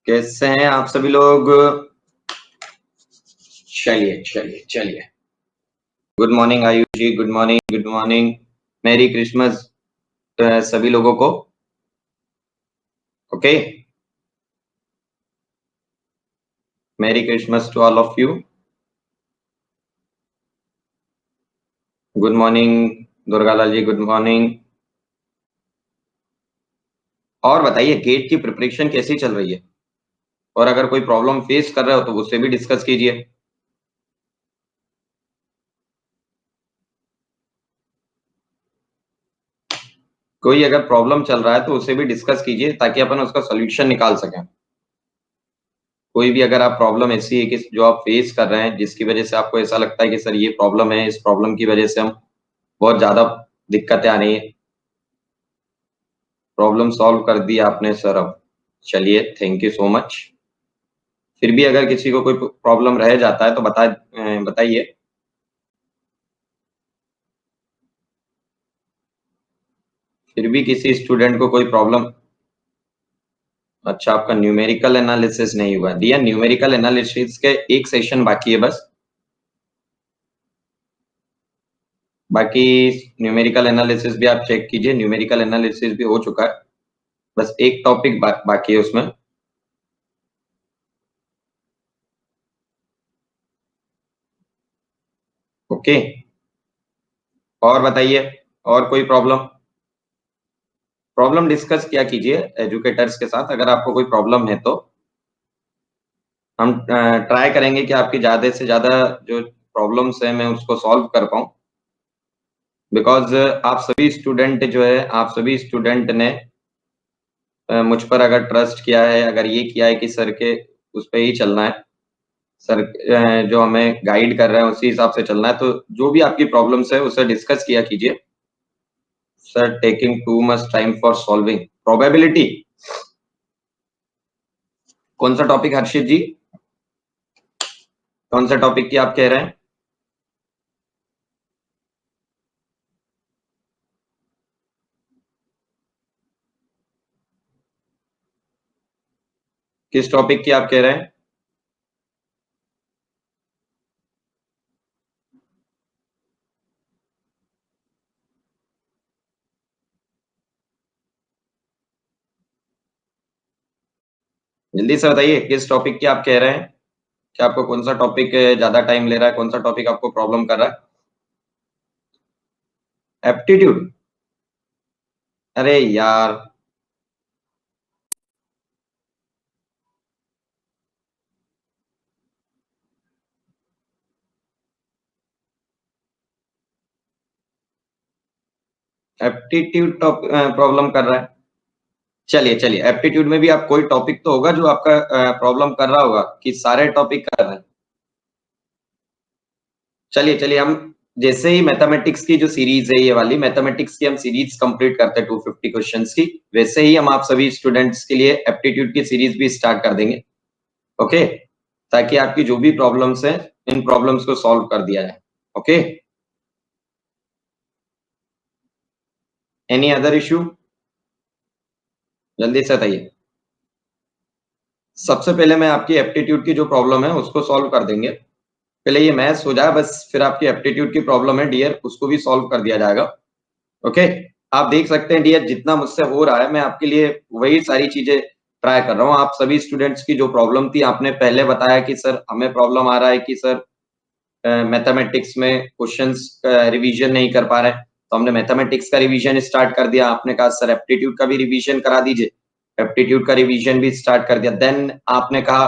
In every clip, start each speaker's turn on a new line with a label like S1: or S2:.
S1: कैसे हैं आप सभी लोग? चलिए चलिए चलिए। Good morning Ayush ji, good morning, good morning. Merry Christmas सभी लोगों को। Okay, merry Christmas to all of you. Good morning Durgalal ji, good morning. और बताइए, गेट की प्रिपरेशन कैसी चल रही है? और अगर कोई प्रॉब्लम फेस कर रहे हो तो उससे भी डिस्कस कीजिए। कोई अगर प्रॉब्लम चल रहा है तो उससे भी डिस्कस कीजिए ताकि अपन उसका सोल्यूशन निकाल सकें। कोई भी अगर आप प्रॉब्लम ऐसी है कि जो आप फेस कर रहे हैं जिसकी वजह से आपको ऐसा लगता है कि सर ये प्रॉब्लम है, इस प्रॉब्लम की वजह से हम बहुत ज्यादा दिक्कतें आ रही है। प्रॉब्लम सॉल्व कर दी आपने सर अब। चलिए, थैंक यू सो मच। फिर भी अगर किसी को कोई प्रॉब्लम रह जाता है तो बताइए। फिर भी किसी स्टूडेंट को कोई प्रॉब्लम। अच्छा, आपका न्यूमेरिकल एनालिसिस नहीं हुआ? दिया, न्यूमेरिकल एनालिसिस के एक सेशन बाकी है बस। बाकी न्यूमेरिकल एनालिसिस भी आप चेक कीजिए, न्यूमेरिकल एनालिसिस भी हो चुका है। बस एक टॉपिक बाकी है उसमें। ओके, और बताइए। और कोई प्रॉब्लम? प्रॉब्लम डिस्कस किया कीजिए एजुकेटर्स के साथ, अगर आपको कोई प्रॉब्लम है तो हम ट्राई करेंगे कि आपकी ज्यादा से ज्यादा जो प्रॉब्लम्स है मैं उसको सॉल्व कर पाऊं। बिकॉज आप सभी स्टूडेंट जो है, आप सभी स्टूडेंट ने मुझ पर अगर ट्रस्ट किया है, अगर ये किया है कि सर के उस पे ही चलना है, सर जो हमें गाइड कर रहे हैं उसी हिसाब से चलना है, तो जो भी आपकी प्रॉब्लम्स है उसे डिस्कस किया कीजिए। Sir, taking too much time for solving probability. कौन सा टॉपिक हर्षित जी? कौन सा टॉपिक की आप कह रहे हैं? किस टॉपिक की आप कह रहे हैं? जल्दी से बताइए, किस टॉपिक की आप कह रहे हैं? कि आपको कौन सा टॉपिक ज्यादा टाइम ले रहा है, कौन सा टॉपिक आपको प्रॉब्लम कर रहा है? एप्टीट्यूड? अरे यार, एप्टीट्यूड प्रॉब्लम कर रहा है। चलिए चलिए, एप्टीट्यूड में भी आप कोई टॉपिक तो होगा जो आपका प्रॉब्लम कर रहा होगा, कि सारे टॉपिक कर रहे हैं? चलिए चलिए, हम जैसे ही मैथमेटिक्स की जो सीरीज है, ये वाली मैथमेटिक्स की हम सीरीज कंप्लीट करते हैं 250 क्वेश्चंस की, वैसे ही हम आप सभी स्टूडेंट्स के लिए एप्टीट्यूड की सीरीज भी स्टार्ट कर देंगे। ओके, ताकि आपकी जो भी प्रॉब्लम्स हैं, इन प्रॉब्लम्स को सॉल्व कर दिया जाए। Okay, any other issue? जल्दी से बताइए। सबसे पहले मैं आपकी एप्टीट्यूड की जो प्रॉब्लम है उसको सॉल्व कर देंगे। पहले ये मैथ्स हो जाए बस, फिर आपकी एप्टीट्यूड की प्रॉब्लम है डियर, उसको भी सॉल्व कर दिया जाएगा। ओके, आप देख सकते हैं डियर, जितना मुझसे हो रहा है मैं आपके लिए वही सारी चीजें ट्राई कर रहा हूँ। आप सभी स्टूडेंट्स की जो प्रॉब्लम थी, आपने पहले बताया कि सर हमें प्रॉब्लम आ रहा है कि सर मैथमेटिक्स में क्वेश्चंस रिवीजन नहीं कर पा रहे हैं, तो हमने मैथमेटिक्स का रिवीजन स्टार्ट कर दिया। आपने कहा सर एप्टीट्यूड का भी रिवीजन करा दीजिए, एप्टीट्यूड का रिवीजन भी स्टार्ट कर दिया। देन आपने कहा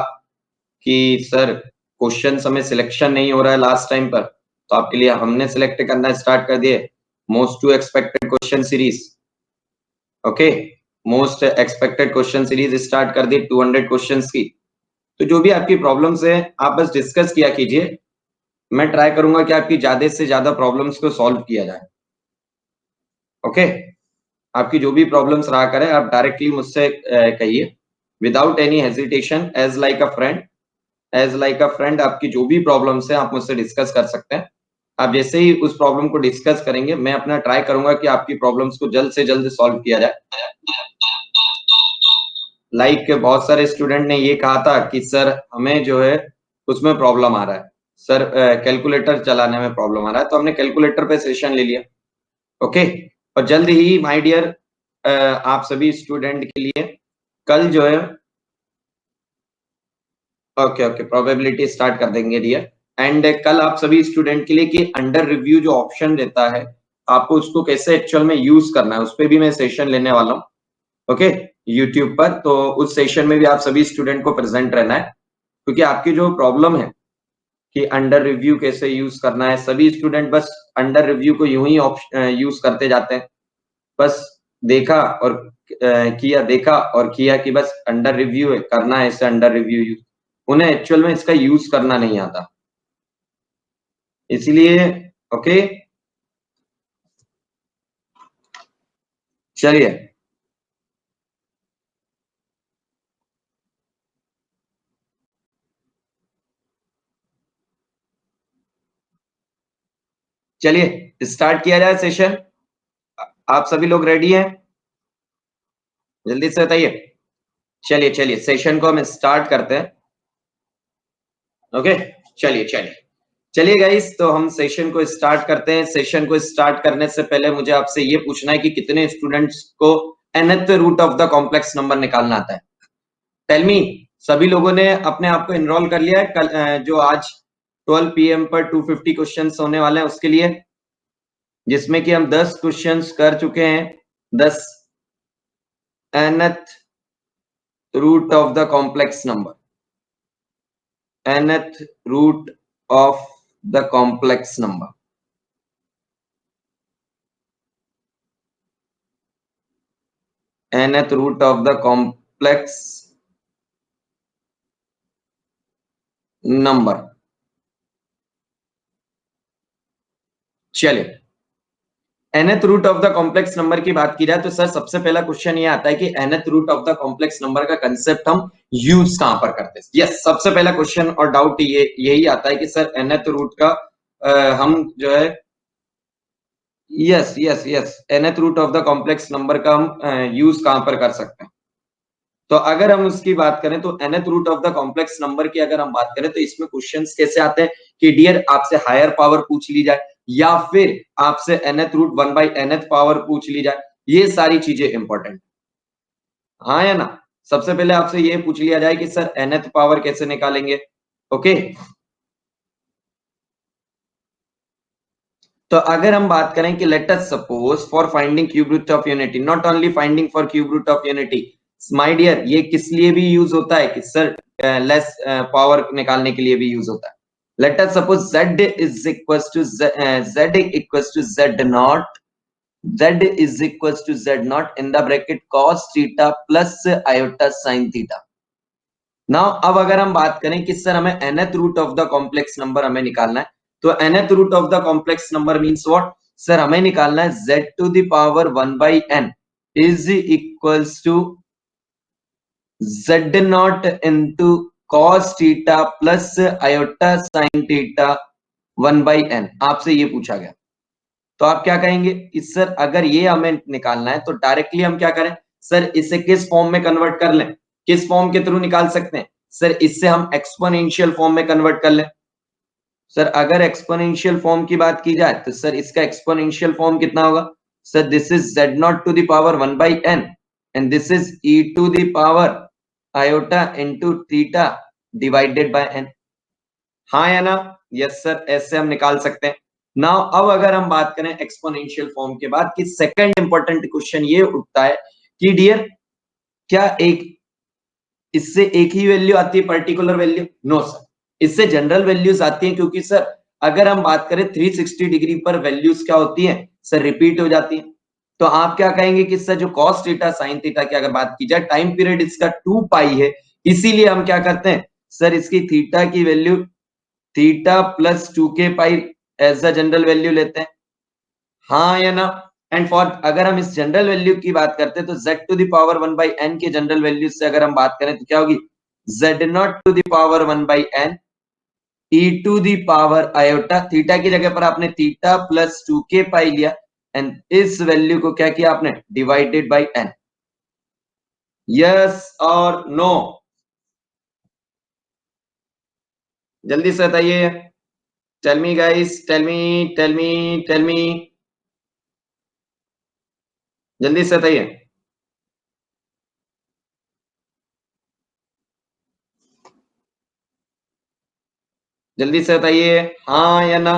S1: कि सर क्वेश्चन हमें सिलेक्शन नहीं हो रहा है लास्ट टाइम पर, तो आपके लिए हमने सिलेक्ट करना स्टार्ट कर दिए most to expected question series. Okay, most expected question series start कर दी 200 क्वेश्चंस की। तो जो भी आपकी प्रॉब्लम्स है आप बस डिस्कस किया कीजिए, मैं ट्राई करूंगा कि आपकी ज्यादा से ज्यादा प्रॉब्लम्स को सॉल्व किया जाए। ओके, आपकी जो भी प्रॉब्लम्स रहा करें आप डायरेक्टली मुझसे कहिए, without any hesitation, as like a friend. As like a friend आपकी जो भी प्रॉब्लम्स है आप मुझसे डिस्कस कर सकते हैं। आप जैसे ही उस प्रॉब्लम को डिस्कस करेंगे, मैं अपना ट्राई करूंगा कि आपकी प्रॉब्लम्स को जल्द से जल्द सॉल्व किया जाए। लाइक बहुत सारे स्टूडेंट ने ये कहा था कि सर हमें जो है उसमें प्रॉब्लम आ रहा है, सर कैलकुलेटर चलाने में प्रॉब्लम आ रहा है, तो हमने कैलकुलेटर पे सेशन ले लिया। ओके, और जल्द ही माय डियर आप सभी स्टूडेंट के लिए कल जो है ओके प्रोबेबिलिटी स्टार्ट कर देंगे डियर। एंड कल आप सभी स्टूडेंट के लिए कि अंडर रिव्यू जो ऑप्शन देता है आपको उसको कैसे एक्चुअल में यूज करना है उस पर भी मैं सेशन लेने वाला हूँ। ओके, यूट्यूब पर, तो उस सेशन में भी आप सभी स्टूडेंट को प्रेजेंट रहना है, क्योंकि आपकी जो प्रॉब्लम है कि अंडर रिव्यू कैसे यूज करना है, सभी स्टूडेंट बस अंडर रिव्यू को यूं ही यूज करते जाते हैं, बस देखा और किया, देखा और किया कि बस अंडर रिव्यू है, करना है इसे अंडर रिव्यू यूज, उन्हें एक्चुअल में इसका यूज करना नहीं आता, इसलिए ओके। चलिए चलिए स्टार्ट किया जाए सेशन। आप सभी लोग रेडी हैं? जल्दी से बताइए। चलिए चलिए सेशन को हम स्टार्ट करते हैं। ओके, चलिए चलिए चलिए गाइस, तो हम सेशन को स्टार्ट करते हैं। सेशन को स्टार्ट करने से पहले मुझे आपसे ये पूछना है कि कितने स्टूडेंट्स को nth root of the complex number निकालना आता है? Tell me. सभी लोगों ने अपने आप को इनरोल कर लिया है कल जो आज 12 PM पर 250 क्वेश्चंस होने वाले हैं उसके लिए, जिसमें कि हम 10 क्वेश्चंस कर चुके हैं। 10 nth root of the complex number, nth root of the complex number, nth root of the complex number। चलिए, nth root of the complex number की बात की जाए तो सर सबसे पहला क्वेश्चन ये आता है कि nth root of the complex number का कंसेप्ट हम यूज कहां पर करते हैं? यस, सबसे पहला क्वेश्चन और डाउट ये यही आता है कि सर nth रूट का हम जो है yes yes yes nth root of the complex number का हम यूज कहां पर कर सकते हैं? तो अगर हम उसकी बात करें तो nth root of the complex number की अगर हम बात करें तो इसमें क्वेश्चंस कैसे आते हैं कि डियर आपसे हायर पावर पूछ ली जाए या फिर आपसे nth root 1 by nth power पूछ ली जाए, ये सारी चीजें इंपॉर्टेंट। हाँ या ना? सबसे पहले आपसे ये पूछ लिया जाए कि सर nth पावर कैसे निकालेंगे। ओके, तो अगर हम बात करें कि let us suppose for finding cube root of unity, not only finding for cube root of unity, my dear ये किस लिए भी यूज होता है कि सर लेस पावर निकालने के लिए भी यूज होता है। Let us suppose z is equals to z equals to z is equals to z naught in the bracket cos theta plus iota sin theta. Now अब अगर हम बात करें कि सर हमें nth root of the complex number हमें निकालना है, तो nth root of the complex number means what? Sir हमें निकालना है z to the power 1 by n is equals to z not into cos theta plus iota sin theta 1 by n। आपसे ये पूछा गया, तो आप क्या कहेंगे कि सर अगर ये हमें निकालना है तो डायरेक्टली हम क्या करें? सर इसे किस फॉर्म में कन्वर्ट कर लें? किस फॉर्म के थ्रू निकाल सकते हैं? सर इससे हम एक्सपोनेंशियल फॉर्म में कन्वर्ट कर लें। सर अगर एक्सपोनेंशियल फॉर्म की बात की जाए तो सर इसका एक्सपोनेंशियल फॉर्म कितना होगा? Sir this is z naught to the power 1 by n and this is e to the power iota into theta divided by n। हाँ या ना? यस सर, ऐसे हम निकाल सकते हैं। नाउ अब अगर हम बात करें एक्सपोनेंशियल फॉर्म के बाद कि सेकंड इंपॉर्टेंट क्वेश्चन ये उठता है कि डियर क्या एक इससे एक ही वैल्यू आती है पर्टिकुलर वैल्यू? नो सर, इससे जनरल वैल्यूज आती हैं, क्योंकि सर अगर हम बात करें 360 डिग्री पर वैल्यूज क्या होती हैं? सर रिपीट हो जाती हैं। तो आप क्या कहेंगे कि सर जो cos थीटा sin थीटा की अगर बात की जाए टाइम पीरियड इसका 2 पाई है, इसीलिए हम क्या करते हैं? सर इसकी थीटा की value theta plus 2k pi as a general value लेते हैं। हाँ या ना? एंड फॉर अगर हम इस जनरल वैल्यू की बात करते हैं तो z to the power 1 by n के जनरल वैल्यू से अगर हम बात करें तो क्या होगी? z naught to the power 1 by n e to the power iota, theta की जगह पर आपने थीटा प्लस 2k पाई लिया एंड इस वैल्यू को क्या किया आपने? Divided by n। यस और नो? जल्दी से बताइए। Tell me guys, tell me, tell me, tell me, जल्दी से बताइए। जल्दी से बताइए, हाँ या ना?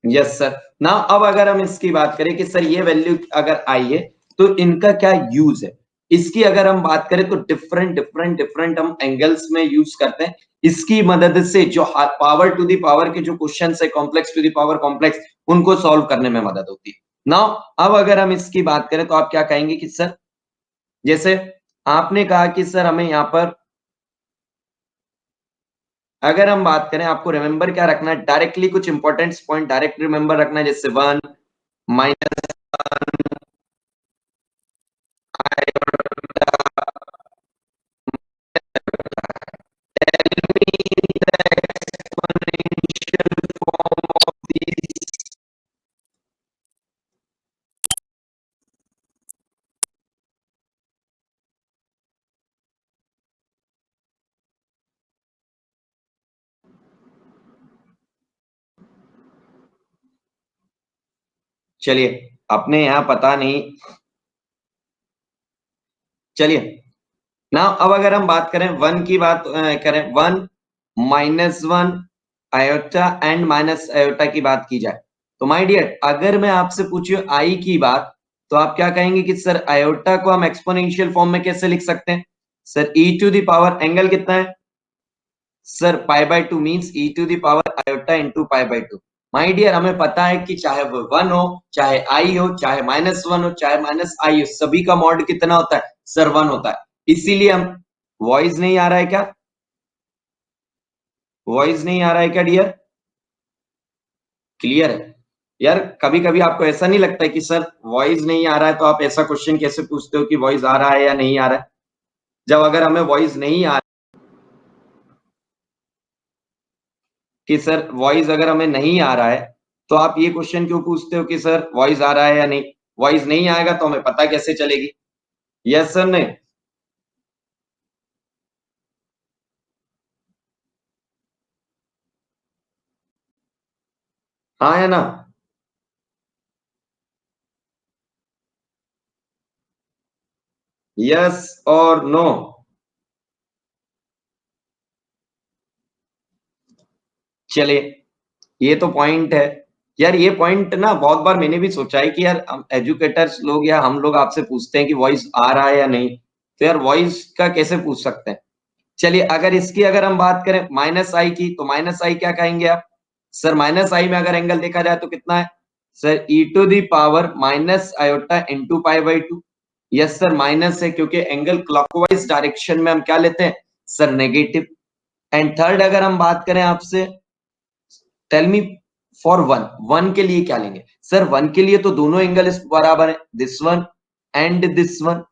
S1: Yes sir. ना अब अगर हम इसकी बात करें कि सर ये वैल्यू अगर आई है तो इनका क्या यूज है, इसकी अगर हम बात करें तो डिफरेंट डिफरेंट डिफरेंट हम एंगल्स में यूज करते हैं। इसकी मदद से जो पावर टू दी पावर के जो क्वेश्चन है, complex to the power complex, उनको सॉल्व करने में मदद होती है। नाउ अब अगर हम इसकी बात करें तो आप क्या कहेंगे कि सर, जैसे आपने कहा कि सर हमें यहाँ पर अगर हम बात करें, आपको रिमेंबर क्या रखना है, डायरेक्टली कुछ इंपॉर्टेंट पॉइंट डायरेक्ट रिमेंबर रखना है, जैसे 1 माइनस चलिए अपने यहाँ पता नहीं, चलिए ना अब अगर हम बात करें वन की बात करें, 1 -1 आयोटा एंड माइनस आयोटा की बात की जाए, तो माय डियर अगर मैं आपसे पूछूं आई की बात, तो आप क्या कहेंगे कि सर आयोटा को हम एक्सपोनेंशियल फॉर्म में कैसे लिख सकते हैं? Sir e to the power angle कितना है? Sir π/2 means e to the power iota into π/2। My dear हमें पता है कि चाहे वो 1 हो, चाहे आई हो, चाहे -1 हो, चाहे माइनस आई हो, सभी का मॉड कितना होता है? सर 1 होता है। इसीलिए हम, वॉइस नहीं आ रहा है क्या? वॉइस नहीं आ रहा है क्या डियर? क्लियर है? यार कभी कभी आपको ऐसा नहीं लगता है कि सर वॉइस नहीं आ रहा है, तो आप ऐसा क्वेश्चन कैसे पूछते हो कि वॉइस आ रहा है या नहीं आ रहा है? जब अगर हमें वॉइस नहीं आ, कि सर वॉइस अगर हमें नहीं आ रहा है, तो आप ये क्वेश्चन क्यों पूछते हो कि सर वॉइस आ रहा है या नहीं? वॉइस नहीं आएगा तो हमें पता कैसे चलेगी? यस सर नहीं? हाँ या ना? यस और नो? चलिए ये तो पॉइंट है। यार ये पॉइंट ना बहुत बार मैंने भी सोचा है कि यार एजुकेटर्स लोग या हम लोग आपसे पूछते हैं कि वॉइस आ रहा है या नहीं, तो यार वॉइस का कैसे पूछ सकते हैं? चलिए अगर इसकी अगर हम बात करें माइनस आई की, तो माइनस आई क्या कहेंगे आप? सर माइनस आई में अगर एंगल देखा जाए तो कितना है? Sir E to the power minus iota into π/2। Yes sir minus है, क्योंकि एंगल क्लॉकवाइज डायरेक्शन में हम क्या लेते हैं? Sir negative. एंड थर्ड अगर हम बात करें आपसे, tell me for one, one के लिए क्या लेंगे? सर वन के लिए तो दोनों एंगल इस बराबर है, this one and this one.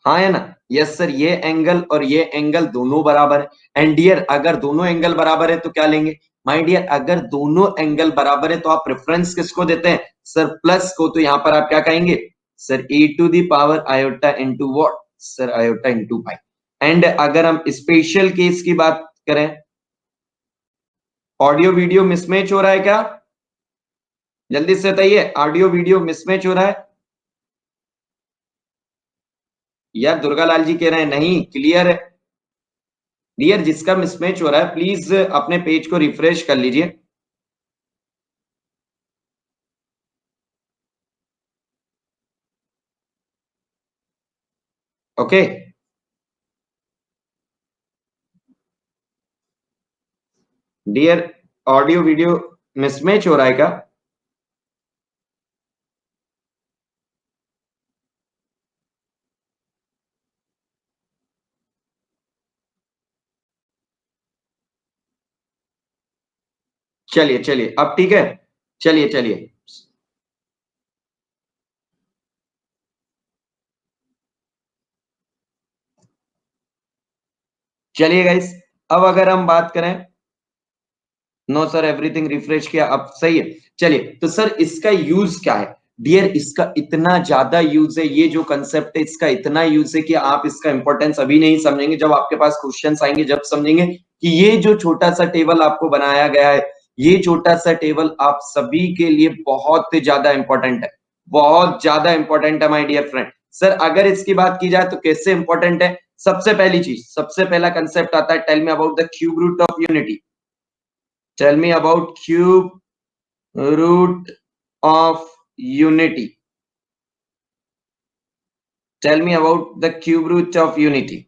S1: हाँ है ना? यस सर ये एंगल और ये एंगल दोनों बराबर है। एंड डियर अगर दोनों एंगल बराबर है तो क्या लेंगे? माय डियर अगर दोनों एंगल बराबर है तो आप प्रेफरेंस किसको देते हैं? सर प्लस को। तो यहां पर आप क्या कहेंगे? Sir e to the power iota into what? Sir iota into pi. And अगर हम स्पेशल केस की बात करें, ऑडियो वीडियो मिसमैच हो रहा है क्या? जल्दी से बताइए, ऑडियो वीडियो मिसमैच हो रहा है? यार दुर्गालाल जी कह रहे हैं नहीं क्लियर है। डियर जिसका मिसमैच हो रहा है प्लीज अपने पेज को रिफ्रेश कर लीजिए। Okay dear, audio video mismatch हो रहा है क्या? चलिए चलिए अब ठीक है। चलिए चलिए चलिए गाइस, अब अगर हम बात करें, नो सर एवरीथिंग रिफ्रेश किया अब सही है। चलिए तो सर इसका यूज क्या है? डियर इसका इतना ज्यादा यूज है, ये जो कंसेप्ट है इसका इतना यूज है कि आप इसका इंपॉर्टेंस अभी नहीं समझेंगे, जब आपके पास क्वेश्चंस आएंगे जब समझेंगे कि ये जो छोटा सा टेबल आपको बनाया गया है, ये छोटा सा टेबल आप सभी के लिए बहुत ज्यादा इंपॉर्टेंट है, बहुत ज्यादा इंपॉर्टेंट है माय डियर फ्रेंड। सर अगर इसकी बात की जाए तो कैसे इंपॉर्टेंट है, सबसे पहली चीज, सबसे पहला कंसेप्ट आता है, tell me about the cube root of unity, tell me about cube root of unity, tell me about the cube root of unity.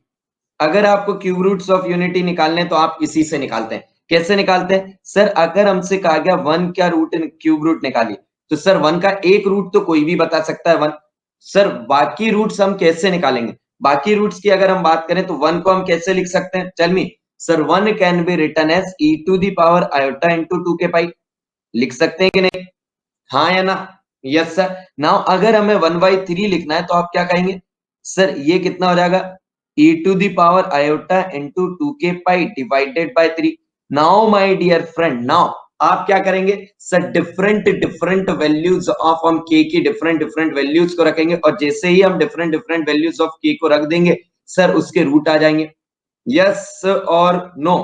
S1: अगर आपको क्यूब रूट्स ऑफ यूनिटी निकालने तो आप इसी से निकालते हैं, कैसे निकालते हैं सर, अगर हमसे कहा गया वन का रूट क्यूब रूट निकालिए, तो सर वन का एक रूट तो कोई भी बता सकता है वन, सर बाकी रूट्स हम कैसे निकालेंगे, बाकी रूट्स की अगर हम बात करें तो वन को हम कैसे लिख सकते हैं, tell me sir, one can be written as e to the power iota into 2 के पाई, लिख सकते हैं कि नहीं, हाँ या ना, यस सर। नाउ अगर हमें 1/3 लिखना है तो आप क्या कहेंगे सर, ये कितना हो जाएगा e to the power iota into 2 के pi divided by 3। Now my dear friend, नाउ आप क्या करेंगे sir, different different values of हम k की डिफरेंट डिफरेंट वैल्यूज को रखेंगे, और जैसे ही हम different different values of k को रख देंगे सर उसके रूट आ जाएंगे, यस और नो,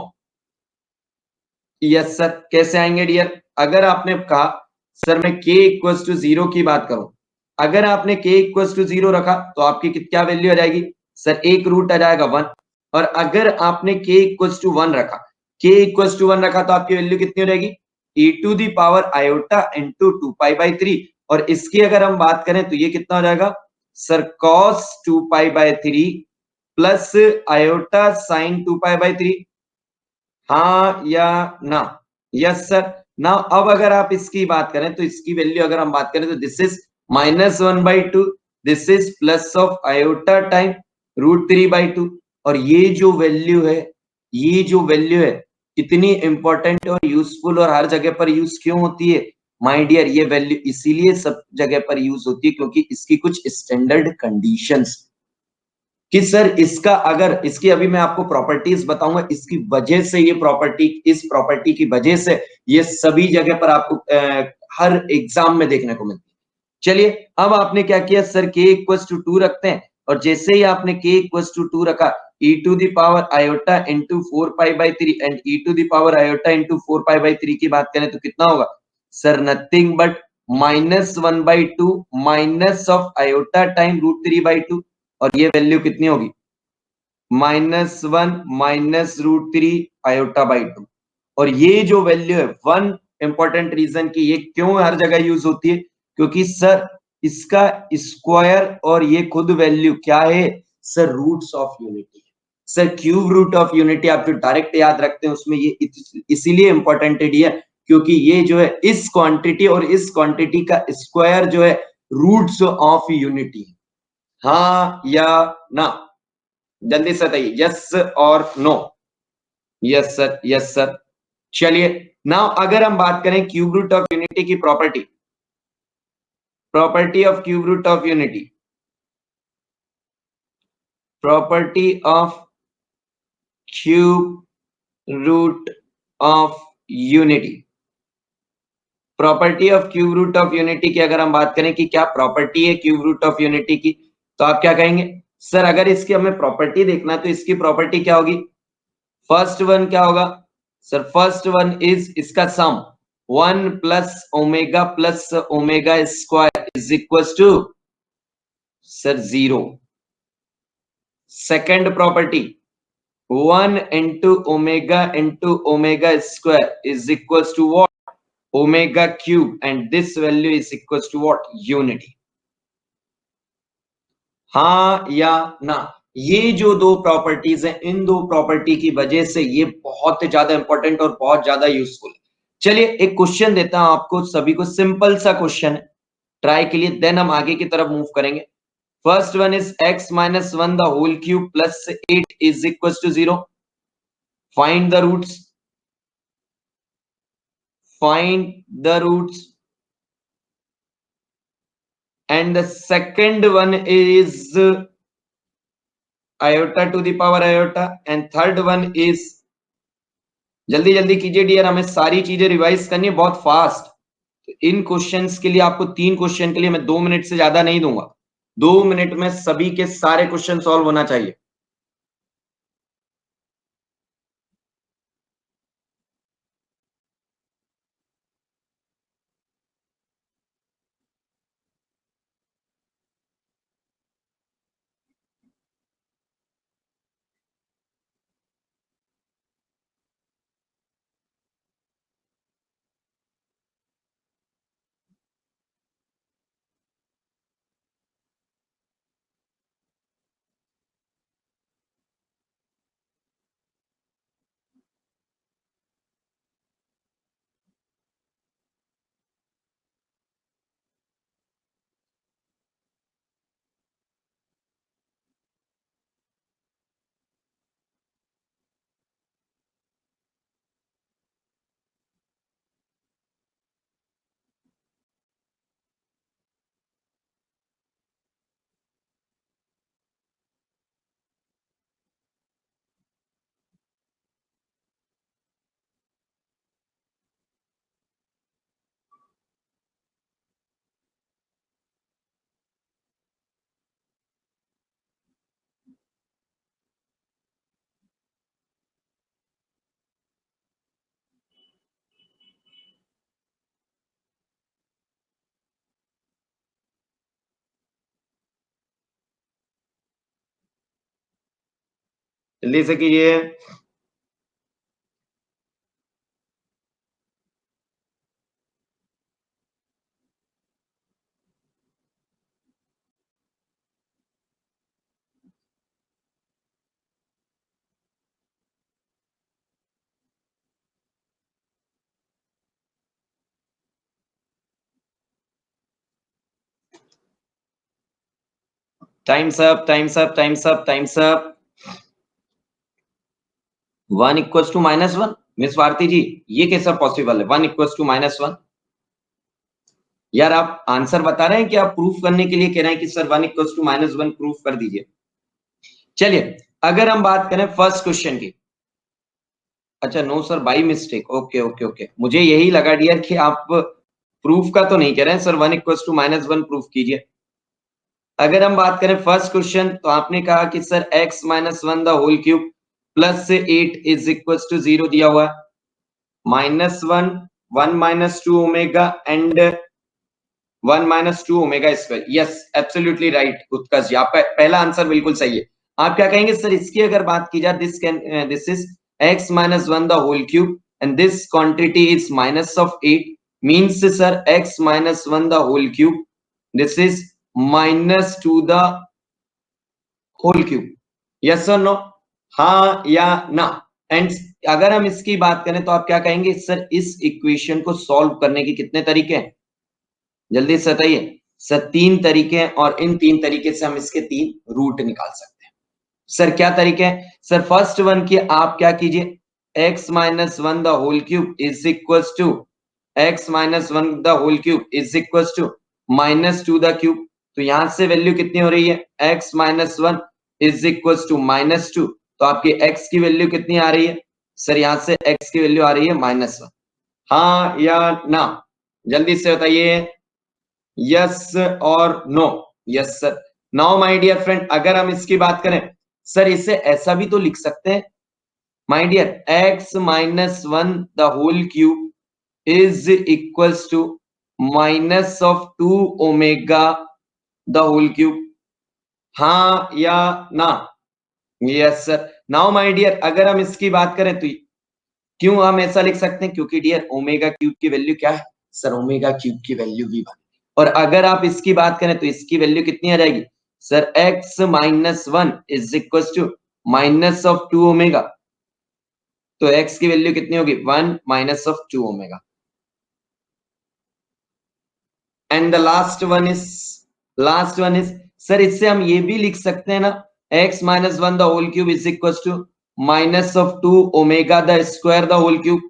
S1: यस सर। कैसे आएंगे डियर, अगर आपने कहा सर मैं k इक्वल्स टू 0 की बात करूं, अगर आपने k इक्वल्स टू 0 रखा तो आपकी क्या वैल्यू आ जाएगी सर, एक रूट आ जाएगा 1, और अगर आपने k इक्वल्स टू 1 रखा, k इक्वल्स टू 1 रखा तो आपकी वैल्यू कितनी हो जाएगी e to the power iota into 2 pi by 3, और इसकी अगर हम बात करें तो ये कितना हो जाएगा sir, cos 2 pi by 3 plus iota sine 2 pi by 3, हाँ या ना, यस सर। नाउ अब अगर आप इसकी बात करें तो इसकी वैल्यू अगर हम बात करें तो this is -1/2, this is plus of iota time √3/2, और ये जो वैल्यू है, ये जो वैल्यू है कितनी इंपॉर्टेंट और यूजफुल और हर जगह पर यूज क्यों होती है माय डियर, ये वैल्यू इसीलिए सब जगह पर यूज होती है क्योंकि इसकी कुछ स्टैंडर्ड कंडीशंस, कि सर इसका अगर इसकी अभी मैं आपको प्रॉपर्टीज बताऊंगा, इसकी वजह से ये प्रॉपर्टी, इस प्रॉपर्टी की वजह से ये सभी जगह पर आपको हर एग्जाम में देखने को मिलती है। चलिए अब आपने क्या किया सर, k इक्वल्स टू 2 रखते हैं, और जैसे ही आपने k इक्वल्स टू 2 रखा, e to the power iota into 4 pi by 3 and e to the power iota into 4 pi by 3 की बात करें तो कितना होगा sir, nothing but -1/2 minus of iota time √3/2, और ये वैल्यू कितनी होगी -1 माइनस √3 आयोटा बाई 2, और ये जो वैल्यू है, वन इंपॉर्टेंट रीजन की ये क्यों हर जगह यूज होती है, क्योंकि सर इसका स्क्वायर और ये खुद वैल्यू क्या है sir, roots of unity, sir cube root of unity आप जो डायरेक्ट याद रखते हैं उसमें ये इसीलिए इंपॉर्टेंट है क्योंकि ये जो है इस क्वांटिटी और इस क्वांटिटी का स्क्वायर जो है रूट्स ऑफ यूनिटी, हाँ या ना, जल्दी से बताइए यस और no, yes sir, yes sir. चलिए नाउ अगर हम बात करें क्यूब रूट ऑफ यूनिटी की property, property of cube root of unity, property of cube root of unity, property of cube root of unity की अगर हम बात करें कि क्या प्रॉपर्टी है क्यूब रूट ऑफ यूनिटी की, तो आप क्या कहेंगे सर, अगर इसकी हमें प्रॉपर्टी देखना तो इसकी प्रॉपर्टी क्या होगी, फर्स्ट वन क्या होगा सर, फर्स्ट वन इज इसका sum 1 plus omega square is equal to sir 0। Second property 1 into omega square is equal to what, omega cube, and this value is equal to what, unity, हाँ या ना। ये जो दो properties हैं, इन दो property की वजह से ये बहुत ज्यादा इंपॉर्टेंट और बहुत ज्यादा यूजफुल है। चलिए एक क्वेश्चन देता हूं आपको सभी को, सिंपल सा क्वेश्चन है ट्राई के लिए, देन हम आगे की तरफ मूव करेंगे। First one is x-1 the whole cube plus 8 is equal to 0, find the roots, find the roots, and the second one is iota to the power iota, and third one is, जल्दी जल्दी कीजिए dear, हमें सारी चीजें revise करनी है बहुत fast, तो इन क्वेश्चंस के लिए आपको 3 क्वेश्चन के लिए मैं 2 मिनट से ज्यादा नहीं दूंगा। 2 मिनट में सभी के सारे क्वेश्चन सॉल्व होना चाहिए। जल्दी से कीजिए। Times up, times up, times up, times up. 1 equals to -1। Miss Bharati ji, ये कैसा पॉसिबल है? 1 इक्वल्स टू -1। यार आप आंसर बता रहे हैं कि आप प्रूफ करने के लिए कह रहे हैं कि सर 1 इक्वल्स टू -1 प्रूफ कर दीजिए। चलिए, अगर हम बात करें फर्स्ट क्वेश्चन की। अच्छा, no sir, by mistake. Okay okay okay, मुझे यही लगा डियर कि आप प्रूफ का तो नहीं कह रहे हैं सर, 1 इक्वल्स टू -1 प्रूफ कीजिए। अगर हम बात करें फर्स्ट क्वेश्चन, तो आपने कहा कि sir x minus 1 the whole cube plus से 8 इज इक्वल्स टू 0 दिया हुआ है। -1, 1 minus 2 omega and 1 minus 2 omega square. Yes, absolutely right Utkarsh ji, आपका पहला आंसर बिल्कुल सही है। आप क्या कहेंगे सर इसकी अगर बात की जाए, this is x minus 1 the whole cube and this quantity is minus of 8 means sir x minus 1 the whole cube, this is -2 the whole cube. Yes और नो? हाँ या ना? एंड अगर हम इसकी बात करें तो आप क्या कहेंगे सर, इस इक्वेशन को सॉल्व करने के कितने तरीके हैं? जल्दी से बताइए। सर 3 तरीके हैं और इन 3 तरीके से हम इसके 3 रूट निकाल सकते हैं। सर क्या तरीके हैं? सर फर्स्ट वन की आप क्या कीजिए, x minus 1 the whole cube is equals to x minus 1 the whole cube is equals to -2 the cube. तो यहां से वैल्यू कितनी हो रही है, x minus 1 is equals to -2। तो आपकी x की वैल्यू कितनी आ रही है? सर यहां से x की वैल्यू आ रही है -1। हाँ या ना? जल्दी से बताइए, यस और no? Yes sir. Now my dear friend, अगर हम इसकी बात करें, सर इसे ऐसा भी तो लिख सकते हैं my dear, x minus 1 the whole cube is equals to -2 omega the whole cube. हाँ या ना? Yes sir. Now my dear, अगर हम इसकी बात करें तो क्यों हम ऐसा लिख सकते हैं? क्योंकि डियर ओमेगा क्यूब की वैल्यू क्या है? सर ओमेगा क्यूब की वैल्यू भी 1। और अगर आप इसकी बात करें तो इसकी वैल्यू कितनी आ जाएगी? Sir x minus 1 is equal to minus of 2 omega. तो x की वैल्यू कितनी होगी? 1 minus of 2 omega. And the last one is sir इससे हम ये भी लिख सकते हैं ना, x minus 1 the whole cube is equal to minus of 2 omega the square the whole cube.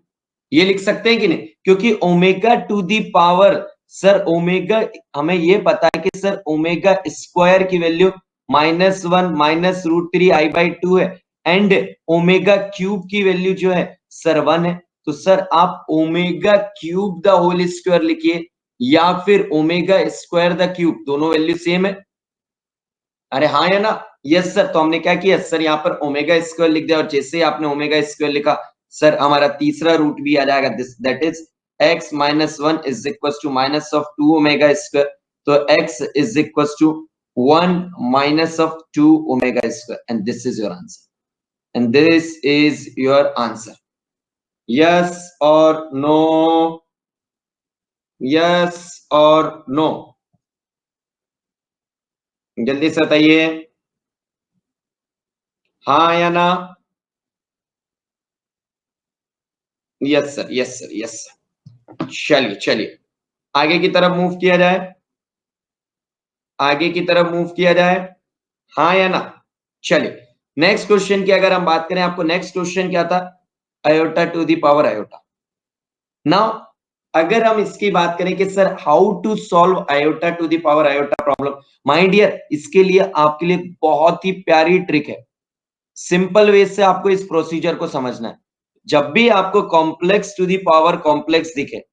S1: ये लिख सकते हैं कि नहीं? क्योंकि omega to the power, sir omega हमें ये पता है कि सर ओमेगा स्क्वायर की वैल्यू -1 -√3 I/2 है एंड ओमेगा क्यूब की वैल्यू जो है सर 1 है। तो सर आप omega cube the whole square लिखिए या फिर ओमेगा स्क्वायर द क्यूब, दोनों वैल्यू सेम है। अरे हाँ या ना? Yes sir. तो हमने क्या किया सर, यहाँ पर ओमेगा स्क्वायर लिख दिया और जैसे ही आपने ओमेगा स्क्वायर लिखा सर हमारा तीसरा रूट भी आ जाएगा, this that is x minus 1 is equal to minus of 2 omega square. तो x is equal to 1 minus of 2 omega square and this is your answer and this is your answer. Yes और no? Yes और no? जल्दी से बताइए, हाँ या ना? Yes sir, yes sir, yes sir. चलिए चलिए आगे की तरफ मूव किया जाए, आगे की तरफ मूव किया जाए, हाँ या ना? चलिए नेक्स्ट क्वेश्चन की अगर हम बात करें, आपको नेक्स्ट क्वेश्चन क्या था, iota to the power iota. Now अगर हम इसकी बात करें कि sir how to solve iota to the power iota problem, my dear इसके लिए आपके लिए बहुत ही प्यारी ट्रिक है। सिंपल वे से आपको इस प्रोसीजर को समझना है। जब भी आपको complex to the power complex दिखे,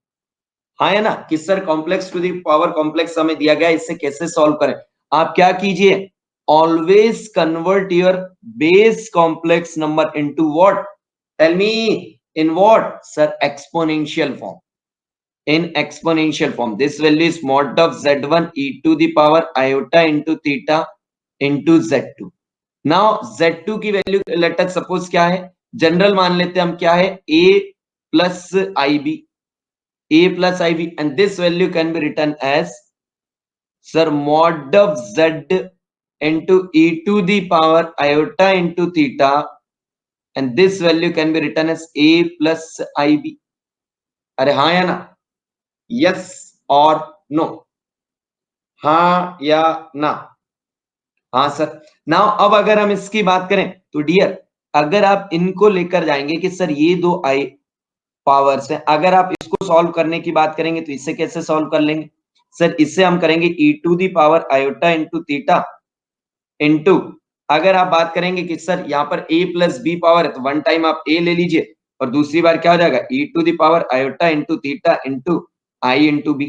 S1: हाँ है ना, कि sir complex to the power complex हमें दिया गया, इसे कैसे सॉल्व करें, आप क्या कीजिए, always convert your base complex number into what, tell me, in what sir, exponential form. in exponential form, this value is mod of z1 e to the power iota into theta into z2। now z2 की value late us suppose क्या है, general मान लेते हैं हम, क्या है, a plus ib, a plus ib and this value can be written as sir mod of z into e to the power iota into theta and this value can be written as a plus ib। अरे हाँ या ना? Yes और no? हाँ या ना? हाँ sir. Now अब अगर हम इसकी बात करें तो डियर, अगर आप इनको लेकर जाएंगे कि सर ये दो आई पावर्स हैं, अगर आप इसको सॉल्व करने की बात करेंगे तो इसे कैसे सॉल्व कर लेंगे सर, इससे हम करेंगे e to the power iota into theta into, अगर आप बात करेंगे कि सर यहाँ पर a प्लस बी पावर है तो वन टाइम आप a ले लीजिए और दूसरी बार क्या हो जाएगा e to the power iota into theta into i into b.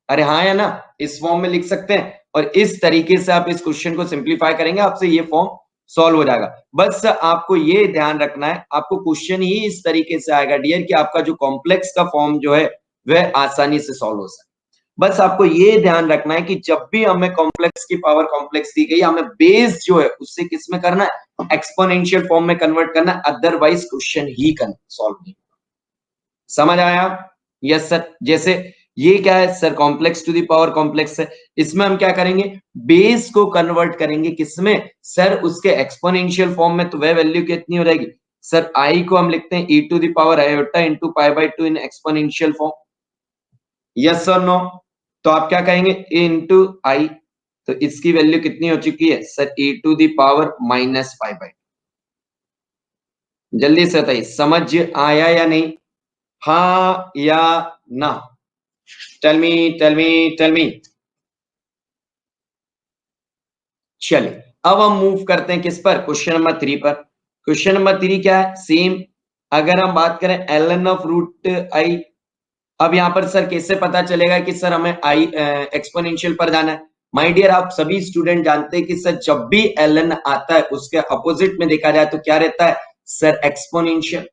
S1: अरे हाँ या ना? इस फॉर्म में लिख सकते हैं और इस तरीके से आप इस क्वेश्चन को सिंप्लीफाई करेंगे, आपसे ये फॉर्म सॉल्व हो जाएगा। बस आपको ये ध्यान रखना है, आपको क्वेश्चन ही इस तरीके से आएगा डियर कि आपका जो कॉम्प्लेक्स का फॉर्म जो है वह आसानी से सॉल्व हो सके। बस आपको ये ध्यान रखना है कि जब भी हमें कॉम्प्लेक्स की पावर कॉम्प्लेक्स दी गई, हमें बेस जो है उससे किस में करना है, एक्सपोनेंशियल फॉर्म में कन्वर्ट करना है, अदरवाइज क्वेश्चन ही करना सॉल्व नहीं। समझ आया? Yes sir. जैसे ये क्या है sir, complex to the power complex है, इसमें हम क्या करेंगे, बेस को कन्वर्ट करेंगे किसमें सर, उसके एक्सपोनेंशियल फॉर्म में। तो वह वैल्यू कितनी हो जाएगी सर, आई को हम लिखते हैं e to the power iota into pi by 2 in exponential form. Yes और नो? तो आप क्या कहेंगे, ए इंटू आई, तो इसकी वैल्यू कितनी हो चुकी है sir, e to the power minus pi by. जल्दी से बताइए समझ आया या नहीं, हाँ या ना? Tell me tell me tell me. चलिए अब हम मूव करते हैं किस पर, क्वेश्चन नंबर 3 पर। क्वेश्चन नंबर 3 क्या है, सेम। अगर हम बात करें ln ऑफ रूट आई, अब यहाँ पर सर कैसे पता चलेगा कि सर हमें आई एक्सपोनेंशियल पर जाना है। माय डियर आप सभी स्टूडेंट जानते हैं कि सर जब भी ln आता है उसके अपोजिट में देखा जाए तो क्या रहता है सर, एक्सपोनेंशियल।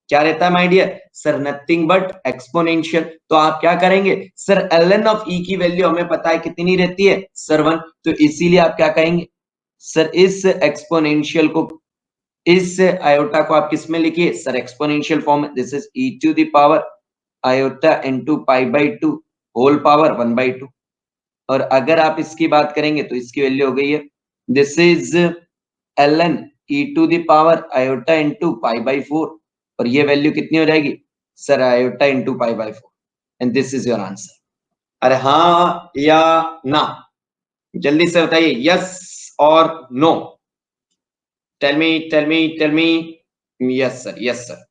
S1: क्या रहता है my dear sir, nothing but exponential. तो आप क्या करेंगे सर, ln ऑफ e की वैल्यू हमें पता है कितनी रहती है सर 1, तो इसीलिए आप क्या कहेंगे सर, इस एक्सपोनेंशियल को, इस आयोटा को आप किस में लिखिए सर, एक्सपोनेंशियल फॉर्म में। This is e to the power iota into pi by 2 whole power 1 by 2। और अगर आप इसकी बात करेंगे तो इसकी वैल्यू हो गई है, this is ln e to the power iota into pi by 4 और ये वैल्यू कितनी हो जाएगी sir, iota into pi by 4 and this is your answer. अरे हाँ या ना? जल्दी से बताइए यस और no? Tell me tell me tell me. Yes sir, yes sir.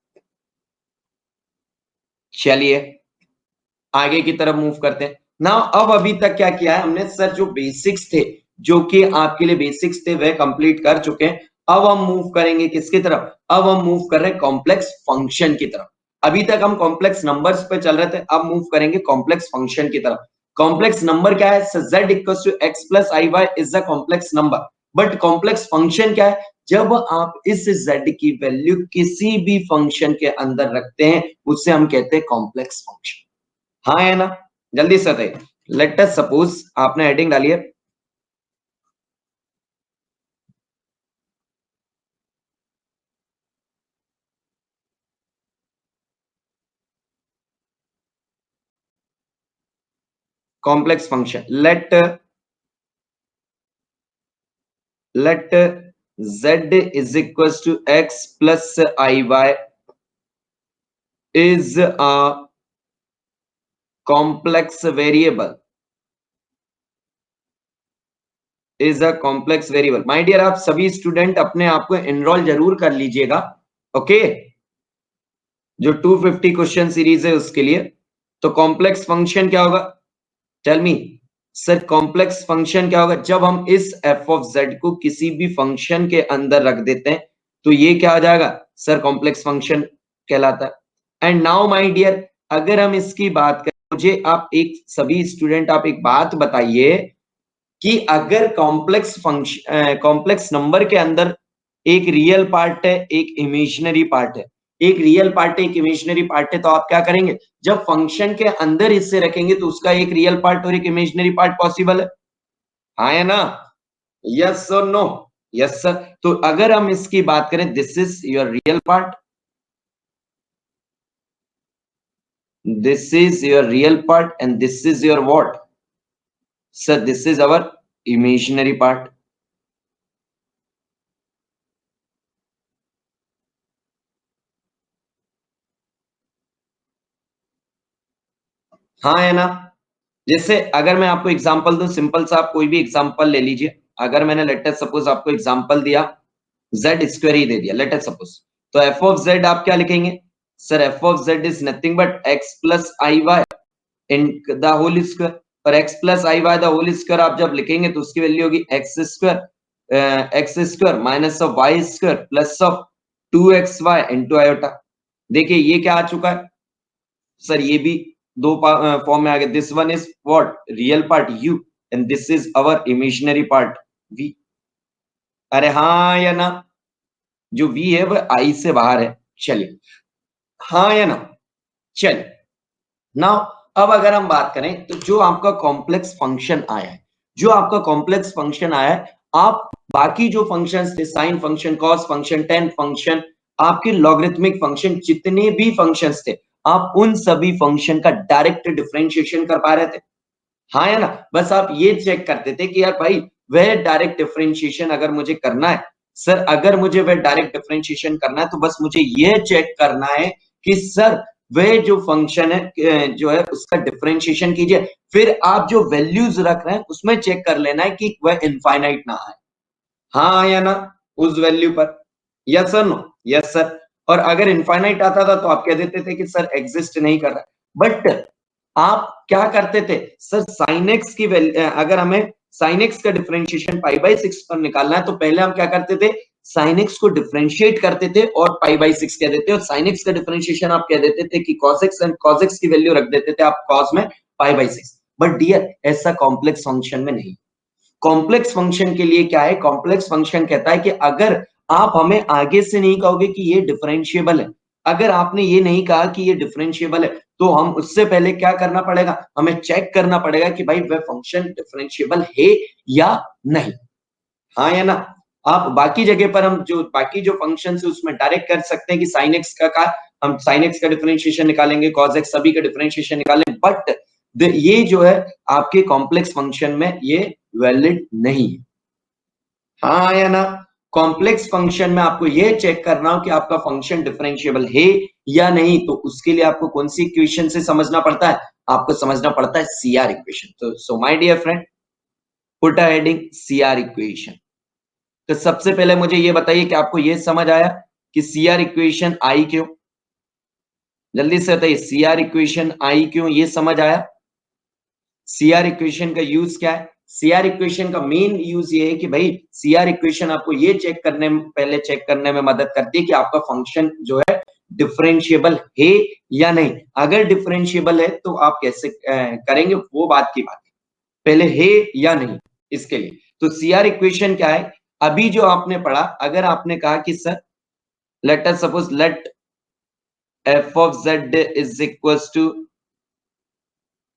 S1: चलिए आगे की तरफ मूव करते हैं ना। अब अभी तक क्या किया है हमने सर, जो बेसिक्स थे, जो कि आपके लिए बेसिक्स थे वह कंप्लीट कर चुके हैं। अब हम मूव करेंगे किसकी तरफ, अब हम मूव कर रहे हैं कॉम्प्लेक्स फंक्शन की तरफ। अभी तक हम कॉम्प्लेक्स नंबर्स पे चल रहे थे, अब मूव करेंगे कॉम्प्लेक्स फंक्शन की तरफ। कॉम्प्लेक्स नंबर क्या है? z equals to x plus i y is the complex number. But complex function क्या है? जब आप इस z की वैल्यू किसी भी फंक्शन के अंदर रखते हैं, उससे हम कहते हैं कॉम्प्लेक्स फंक्शन। हाँ है ना? जल्दी से बताइए। लेट अस सपोज, आपने हेडिंग डाली है complex function. let z is equals to x plus iy is a complex variable, is a complex variable। माय डियर, आप सभी स्टूडेंट अपने आप को एनरोल जरूर कर लीजिएगा, ओके? जो 250 क्वेश्चन सीरीज है उसके लिए। तो कॉम्प्लेक्स फंक्शन क्या होगा? Tell me sir, complex function क्या होगा? जब हम इस f ऑफ z को किसी भी फंक्शन के अंदर रख देते हैं तो ये क्या आ जाएगा सर? कॉम्प्लेक्स फंक्शन कहलाता है। एंड नाउ माय डियर, अगर हम इसकी बात करें, मुझे आप एक सभी स्टूडेंट आप एक बात बताइए कि अगर कॉम्प्लेक्स नंबर के अंदर एक रियल पार्ट है, एक इमेजिनरी पार्ट है, एक रियल पार्ट है, एक इमेजिनरी पार्ट है, तो आप क्या करेंगे? जब फंक्शन के अंदर इसे रखेंगे तो उसका एक रियल पार्ट और एक इमेजिनरी पार्ट पॉसिबल है। हाँ है ना? यस और नो? Yes sir. तो अगर हम इसकी बात करें, this is your real part, this is your real part and this is your what sir? This is our imaginary part. हाँ है ना? जैसे अगर मैं आपको एग्जांपल दूं, सिंपल सा, आप कोई भी एग्जांपल ले लीजिए। अगर मैंने लेट अस सपोज आपको एग्जांपल दिया, z स्क्वायर ही दे दिया, लेट अस सपोज, तो f ऑफ z आप क्या लिखेंगे सर? f of z is nothing but x plus i y in the whole square. और x plus i y the whole square आप जब लिखेंगे तो उसकी वैल्यू होगी x square minus of y square plus of 2xy into iota. देखिए ये क्या आ चुका है सर? ये भी दो फॉर्म में आ गया। This one is what? Real part u and this is our imaginary part v। अरे हाँ या ना? जो v है वह i से बाहर है। चलिए, हाँ या ना? चलिए, नाउ अब अगर हम बात करें तो जो आपका कॉम्प्लेक्स फंक्शन आया है, जो आपका कॉम्प्लेक्स फंक्शन आया है, आप बाकी जो फंक्शंस थे, sine function, cos function, ten function, आपके लॉगरिथमिक फंक्शन, जितने भी फंक्शंस थे, आप उन सभी फंक्शन का डायरेक्ट डिफरेंशिएशन कर पा रहे थे। हाँ या ना? बस आप ये चेक करते थे कि यार भाई, वह डायरेक्ट डिफरेंशिएशन अगर मुझे करना है सर, अगर मुझे वह डायरेक्ट डिफरेंशिएशन करना है तो बस मुझे ये चेक करना है कि सर वह जो फंक्शन है जो है उसका डिफरेंशिएशन कीजिए। फिर आप जो वैल्यूज रख रहे हैं उसमें चेक कर लेना है कि वह इनफाइनाइट ना आए। हाँ या ना? उस वैल्यू पर। Yes sir? No? Yes sir. और अगर इनफाइनाइट आता था तो आप कह देते थे कि सर एग्जिस्ट नहीं कर रहा। बट आप क्या करते थे सर? साइन एक्स की वैल्यू, अगर हमें साइन एक्स का डिफरेंशिएशन पाई बाई 6 पर निकालना है तो पहले हम क्या करते थे? साइन एक्स को डिफरेंशिएट करते थे और पाई बाई 6 कह देते, और साइन एक्स का डिफरेंशिएशन आप कह देते थे कि cos x, and cos x की वैल्यू रख देते थे आप cos में पाई बाई 6। बट डियर, ऐसा कॉम्प्लेक्स फंक्शन में नहीं। कॉम्प्लेक्स फंक्शन के लिए क्या है? कॉम्प्लेक्स फंक्शन कहता है कि अगर आप हमें आगे से नहीं कहोगे कि ये डिफरेंशिएबल है, अगर आपने ये नहीं कहा कि ये डिफरेंशिएबल है, तो हम उससे पहले क्या करना पड़ेगा? हमें चेक करना पड़ेगा कि भाई वह फंक्शन डिफरेंशिएबल है या नहीं। हाँ या ना? आप बाकी जगह पर, हम जो बाकी जो फंक्शन है उसमें डायरेक्ट कर सकते हैं कि साइन एक्स का हम साइन एक्स का डिफरेंशिएशन निकालेंगे, कॉस एक्स सभी का डिफरेंशिएशन निकालेंगे। बट ये जो है आपके कॉम्प्लेक्स फंक्शन में ये वैलिड नहीं है। हाँ या ना? कॉम्प्लेक्स फंक्शन में आपको ये चेक करना हो कि आपका फंक्शन डिफरेंशिएबल है या नहीं, तो उसके लिए आपको कौन सी इक्वेशन से समझना पड़ता है? आपको समझना पड़ता है सीआर इक्वेशन। तो so my dear friend, put a heading CR equation. तो सबसे पहले मुझे ये बताइए कि आपको ये समझ आया कि सीआर इक्वेशन आई क्यों? जल्दी से बताइए, सीआर इक्वेशन आई क्यों? ये समझ आया? सीआर इक्वेशन का यूज क्या है? सीआर इक्वेशन का मेन यूज ये है कि भाई सीआर इक्वेशन आपको ये चेक करने में, पहले चेक करने में मदद करती है कि आपका फंक्शन जो है डिफरेंशिएबल है या नहीं। अगर डिफरेंशिएबल है तो आप कैसे करेंगे, वो बात की बात है, पहले है या नहीं इसके लिए। तो सीआर इक्वेशन क्या है, अभी जो आपने पढ़ा, अगर आपने कहा कि sir let us suppose let f of Z is equals to,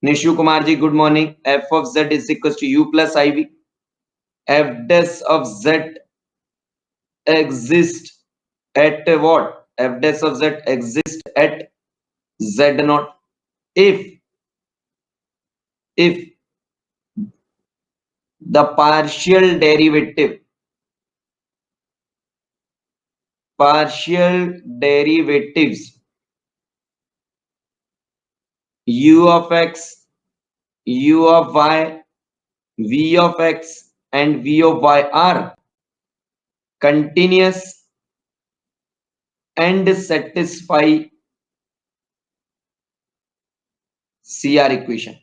S1: Nishu Kumar ji good morning, f of Z is equals to you plus I v, f dash of z exist at what, f dash of z exist at z naught if the partial derivatives u of x, u of y, v of x and v of y are continuous and satisfy CR equation,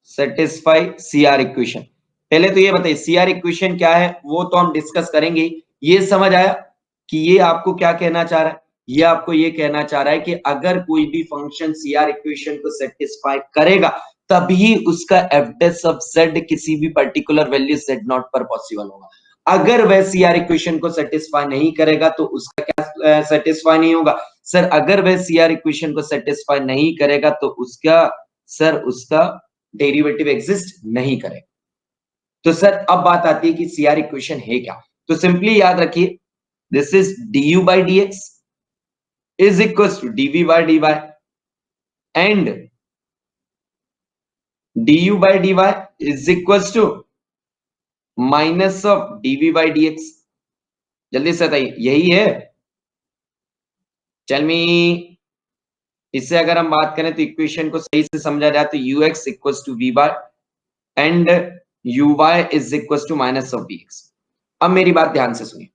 S1: satisfy CR equation। पहले तो ये बताइए CR equation क्या है, वो तो हम discuss करेंगे। ये समझ आया कि ये आपको क्या कहना चाह रहा है, ये आपको ये कहना चाह रहा है कि अगर कोई भी फंक्शन CR इक्वेशन को सेटिस्फाई करेगा तभी उसका एफ डैश ऑफ जेड किसी भी पर्टिकुलर वैल्यू जेड नॉट पर पॉसिबल होगा। अगर वह CR इक्वेशन को सेटिस्फाई नहीं करेगा तो उसका क्या सेटिस्फाई नहीं होगा सर, अगर वह CR इक्वेशन को सेटिस्फाई नहीं करेगा तो उसका सर उसका डेरिवेटिव एग्जिस्ट नहीं करेगा। तो सर अब बात आती है कि सीआर इक्वेशन है क्या। तो सिंपली याद रखिए this is du by dx is equals to dv by dy and du by dy is equals to minus of dv by dx। जल्दी से बताइए यही है। चल मी इससे अगर हम बात करें तो इक्वेशन को सही से समझा जाए तो ux equals to v bar and uy is equals to minus of vx। अब मेरी बात ध्यान से सुनिए,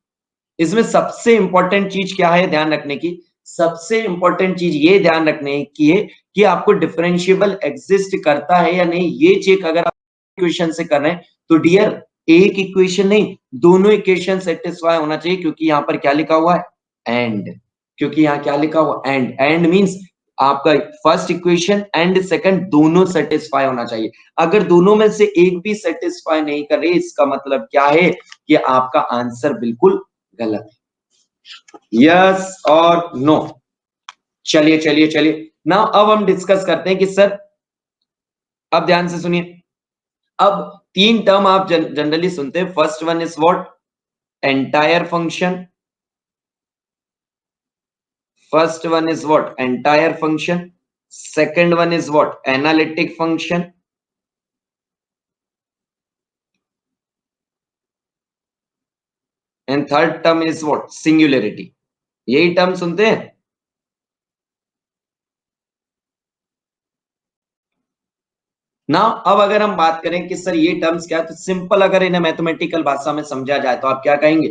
S1: इसमें सबसे इंपॉर्टेंट चीज क्या है ध्यान रखने की, सबसे इंपॉर्टेंट चीज ये ध्यान रखने की है कि आपको डिफरेंशिएबल एग्जिस्ट करता है या नहीं, ये चेक अगर आप इक्वेशन से कर रहे हैं तो डियर एक इक्वेशन नहीं दोनों इक्वेशन सेटिस्फाई होना चाहिए, क्योंकि यहां पर क्या लिखा हुआ है एंड, क्योंकि यहां क्या लिखा हुआ एंड मींस आपका फर्स्ट इक्वेशन एंड सेकंड दोनों सेटिस्फाई होना चाहिए। अगर दोनों में से एक भी सेटिस्फाई नहीं कर रहे इसका मतलब क्या है कि आपका आंसर बिल्कुल गलत है। यस और नो। चलिए चलिए चलिए ना अब हम डिस्कस करते हैं कि सर अब ध्यान से सुनिए, अब तीन टर्म आप जनरली सुनते हैं। First one is what, entire function, first one is what entire function, second one is what analytic function, and third term is what singularity. यही टर्म सुनते हैं। ना अब अगर हम बात करें कि सर ये टर्म्स क्या है, तो सिंपल अगर इन्हें मैथमेटिकल भाषा में समझा जाए तो आप क्या कहेंगे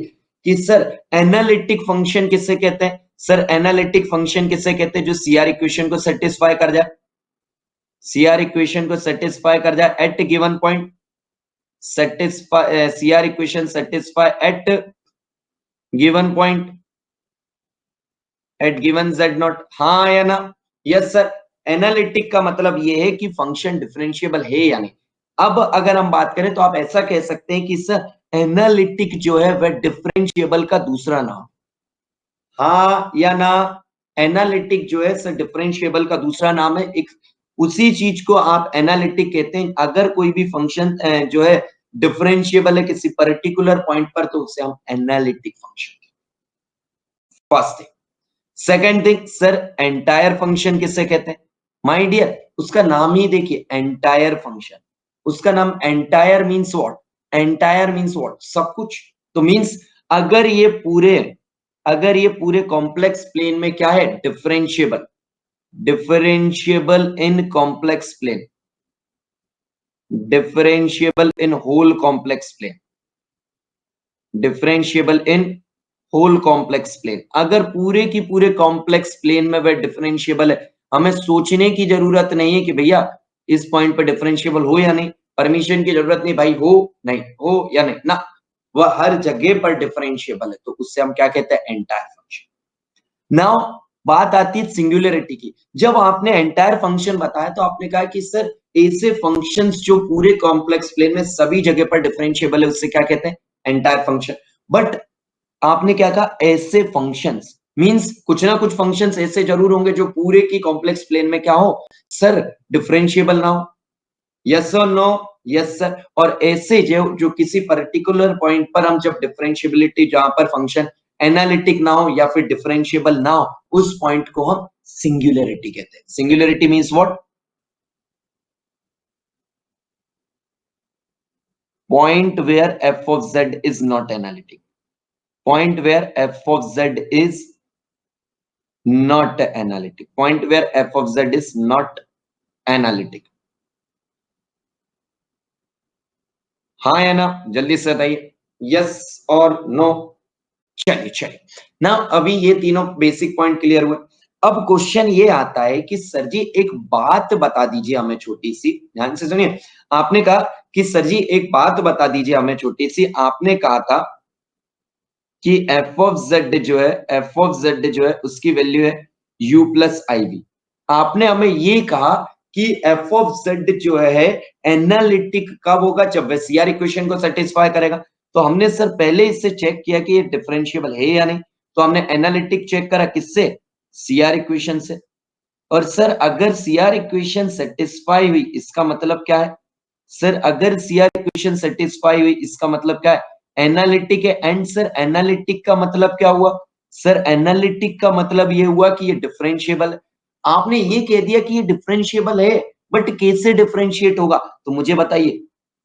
S1: कि सर एनालिटिक फंक्शन किसे कहते हैं, सर एनालिटिक फंक्शन किसे कहते हैं जो सीआर इक्वेशन को सेटिस्फाई कर जाए, सीआर इक्वेशन को सेटिस्फाई कर जाए at given point, satisfy CR equation satisfy at given point at given z naught, हाँ या ना। यस सर, एनालिटिक का मतलब ये है कि फंक्शन डिफरेंशिएबल है या नहीं। अब अगर हम बात करें तो आप ऐसा कह सकते हैं कि सर एनालिटिक जो है वह डिफरेंशिएबल का दूसरा नाम, हाँ या ना। एनालिटिक जो है सर डिफरेंशिएबल का दूसरा नाम है। एक उसी चीज को आप एनालिटिक कहते हैं अगर कोई भी फंक्शन जो है डिफरेंशिएबल है किसी पर्टिकुलर पॉइंट पर तो उसे हम analytic function, first thing. Second thing sir entire function किसे कहते हैं, माय डियर उसका नाम ही देखिए एंटायर फंक्शन, उसका नाम entire means what, entire means what सब कुछ। तो मींस अगर ये पूरे कॉम्प्लेक्स प्लेन में क्या है differentiable, differentiable in complex plane, differentiable in whole complex plane, differentiable in whole complex plane. अगर पूरे की पूरे कॉम्प्लेक्स प्लेन में वह डिफरेंशिएबल है, हमें सोचने की जरूरत नहीं है कि भैया इस पॉइंट पर डिफरेंशिएबल हो या नहीं, परमिशन की जरूरत नहीं भाई, हो नहीं हो या नहीं ना, वह हर जगह पर डिफरेंशिएबल है, तो उससे हम क्या कहते हैं, एंटायर फंक्शन। नाउ बात आती है सिंगुलरिटी की। जब आपने एंटायर फंक्शन बताया तो आपने कहा कि सर ऐसे फंक्शंस जो पूरे कॉम्प्लेक्स प्लेन में सभी जगह पर डिफरेंशिएबल है, उससे क्या कहते हैं, एंटायर फंक्शन। बट आपने क्या कहा, ऐसे फंक्शंस मींस कुछ ना कुछ फंक्शंस ऐसे जरूर होंगे जो पूरे की कॉम्प्लेक्स प्लेन में क्या हो, सर डिफरेंशिएबल ना हो। यस और नो, यस सर। और ऐसे जो जो किसी पर्टिकुलर पॉइंट पर हम जब डिफरेंशिएबिलिटी, जहां पर फंक्शन एनालिटिक ना हो या फिर डिफरेंशिएबल ना हो, उस पॉइंट को हम सिंगुलरिटी कहते हैं। Singularity means what, point where f of Z is not analytic, point where f of Z is not analytic, point where f of z is not analytic। हाँ या ना, जल्दी से बताइए, यस और नो। चलिए चलिए ना, अभी ये तीनों बेसिक पॉइंट क्लियर हुए। अब क्वेश्चन ये आता है कि सर जी एक बात बता दीजिए हमें छोटी सी, ध्यान से सुनिए। आपने कहा कि सर जी एक बात बता दीजिए हमें छोटी सी, आपने कहा था कि एफ ऑफ जेड जो है, एफ ऑफ जेड जो है उसकी वैल्यू है u प्लस आई वी। आपने हमें ये कहा कि एफ ऑफ जेड जो है एनालिटिक कब होगा, जब वह सीआर इक्वेशन को सेटिस्फाई करेगा। तो हमने सर पहले इससे चेक किया कि ये डिफरेंशिएबल है या नहीं, तो हमने एनालिटिक चेक करा किससे, सीआर इक्वेशन से। और सर अगर सीआर इक्वेशन सेटिस्फाई हुई इसका मतलब क्या है, सर अगर सीआर इक्वेशन सेटिस्फाई हुई इसका मतलब क्या है, एनालिटिक है। एंड सर एनालिटिक का मतलब क्या हुआ, सर एनालिटिक का मतलब ये हुआ कि ये डिफरेंशिएबल है। आपने ये कह दिया कि ये डिफरेंशिएबल है, बट कैसे डिफरेंशिएट होगा, तो मुझे बताइए।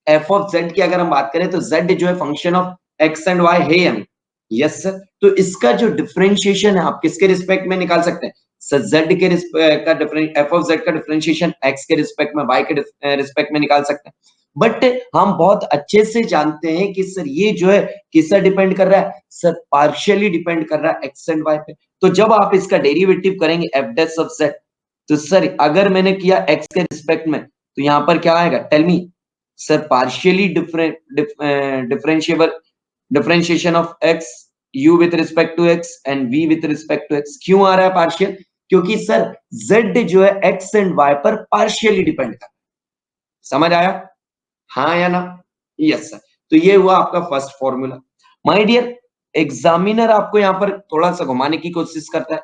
S1: एफ ऑफ जेड की अगर हम बात करें तो जेड जो है function of X and Y है या नहीं, यस सर। तो इसका जो डिफरेंशिएशन है आप किसके रिस्पेक्ट में निकाल सकते हैं, सर जेड के का डिफरेंट, एफ ऑफ जेड का डिफरेंशिएशन एक्स के रिस्पेक्ट में, वाई के रिस्पेक्ट में निकाल सकते हैं। बट हम बहुत अच्छे से जानते हैं कि सर ये जो है किस पर डिपेंड कर रहा है, सर पार्शियली डिपेंड कर रहा है एक्स एंड वाई पे। तो जब आप इसका डेरिवेटिव करेंगे एफ डैश ऑफ जेड, तो सर अगर मैंने किया एक्स के रिस्पेक्ट में तो यहां पर क्या आएगा, tell me sir, partially differentiable, differentiation of x, u with respect to x एंड v with respect to x. क्यों आ रहा है पार्शियल, क्योंकि सर z जो है x एंड y पर पार्शियली डिपेंड कर रहा है। समझ आया, हाँ या ना, यस सर। तो ये हुआ आपका first formula. My dear, examiner आपको यहाँ पर थोड़ा सा घुमाने की कोशिश करता है।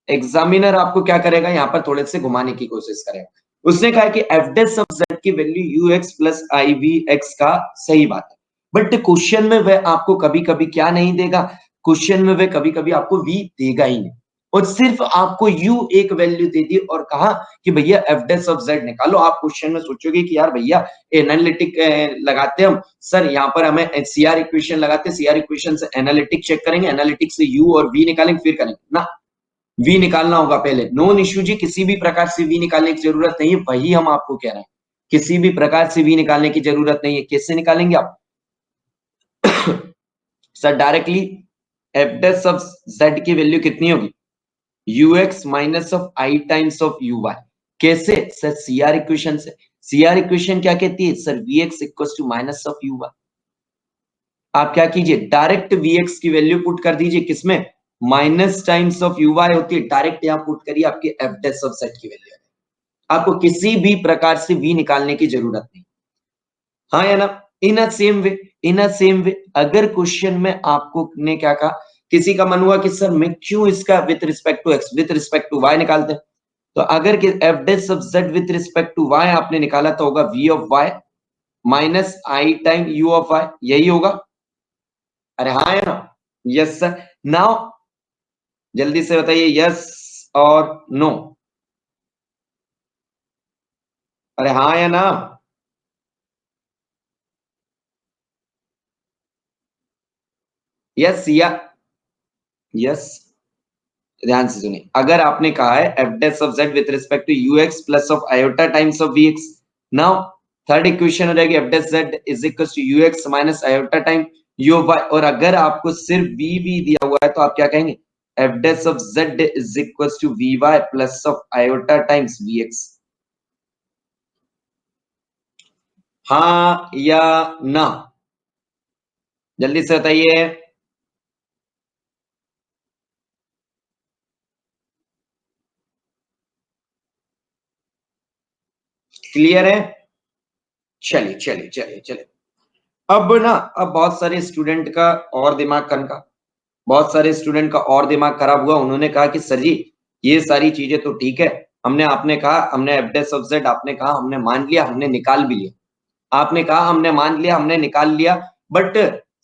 S1: एग्जामिनर आपको क्या करेगा, यहाँ पर थोड़े से घुमाने की कोशिश करेगा। उसने कहा कि एफ डैश ऑफ जेड की वैल्यू यू एक्स प्लस आई वी एक्स का, सही बात है। बट क्वेश्चन में वह आपको कभी कभी क्या नहीं देगा, क्वेश्चन में वह कभी कभी आपको वी देगा ही नहीं, और सिर्फ आपको यू एक वैल्यू दे दी और कहा कि भैया एफ डैश ऑफ जेड निकालो। आप क्वेश्चन में सोचोगे कि यार भैया एनालिटिक लगाते हम, सर यहाँ पर हमें सीआर इक्वेशन लगाते, सीआर इक्वेशन से एनालिटिक चेक करेंगे, एनालिटिक से यू और वी निकालेंगे, फिर करेंगे ना, वी निकालना होगा पहले। नॉन इश्यू जी, किसी भी प्रकार से वी निकालने की जरूरत नहीं है, वही हम आपको कह रहे हैं, किसी भी प्रकार से वी निकालने की जरूरत नहीं है। कैसे निकालेंगे आप sir, directly F dash of Z की वैल्यू कितनी होगी, U X minus of I times of U Y. कैसे सर, सीआर इक्वेशन से। सीआर इक्वेशन क्या कहती है sir, V X equal to minus of U Y. आप क्या कीजिए, डायरेक्ट वी एक्स की वैल्यू पुट कर दीजिए किसमें, minus times of U Y होती है, डायरेक्ट यहाँ पुट करिए, आपके एफ डैश ऑफ जेड की वैल्यू। आपको किसी भी प्रकार से वी निकालने की जरूरत नहीं, हाँ या ना। इन अ सेम वे, इन अ सेम वे अगर क्वेश्चन में आपको ने क्या कहा, किसी का मन हुआ कि सर मैं क्यों इसका with respect to X with respect to Y निकालते हैं, तो अगर कि F dash of Z with respect to Y आपने निकाला तो होगा V of Y minus I time U of Y, यही होगा। अरे हाँ या ना, यस सर। नाउ जल्दी से बताइए यस और नो, अरे हाँ या ना, यस या यस। ध्यान से सुनिए, अगर आपने कहा है F dash of Z with respect to U x plus of iota times of V X, now third equation हो जाएगी F dash Z is equal to U X minus iota time U of Y. और अगर आपको सिर्फ we दिया हुआ है तो आप क्या कहेंगे, F dash of Z is equal to V Y plus of iota times V X. हाँ या ना, जल्दी से बताइए। क्लियर है? चलिए चलिए चलिए चलिए। अब ना, अब बहुत सारे स्टूडेंट का और दिमाग खनका, बहुत सारे स्टूडेंट का और दिमाग खराब हुआ। उन्होंने कहा कि सर जी, ये सारी चीजें तो ठीक है, हमने आपने कहा, हमने एफ डेस ऑफ जेड आपने कहा, हमने मान लिया, हमने निकाल भी लिया। आपने कहा हमने मान लिया, हमने निकाल लिया, बट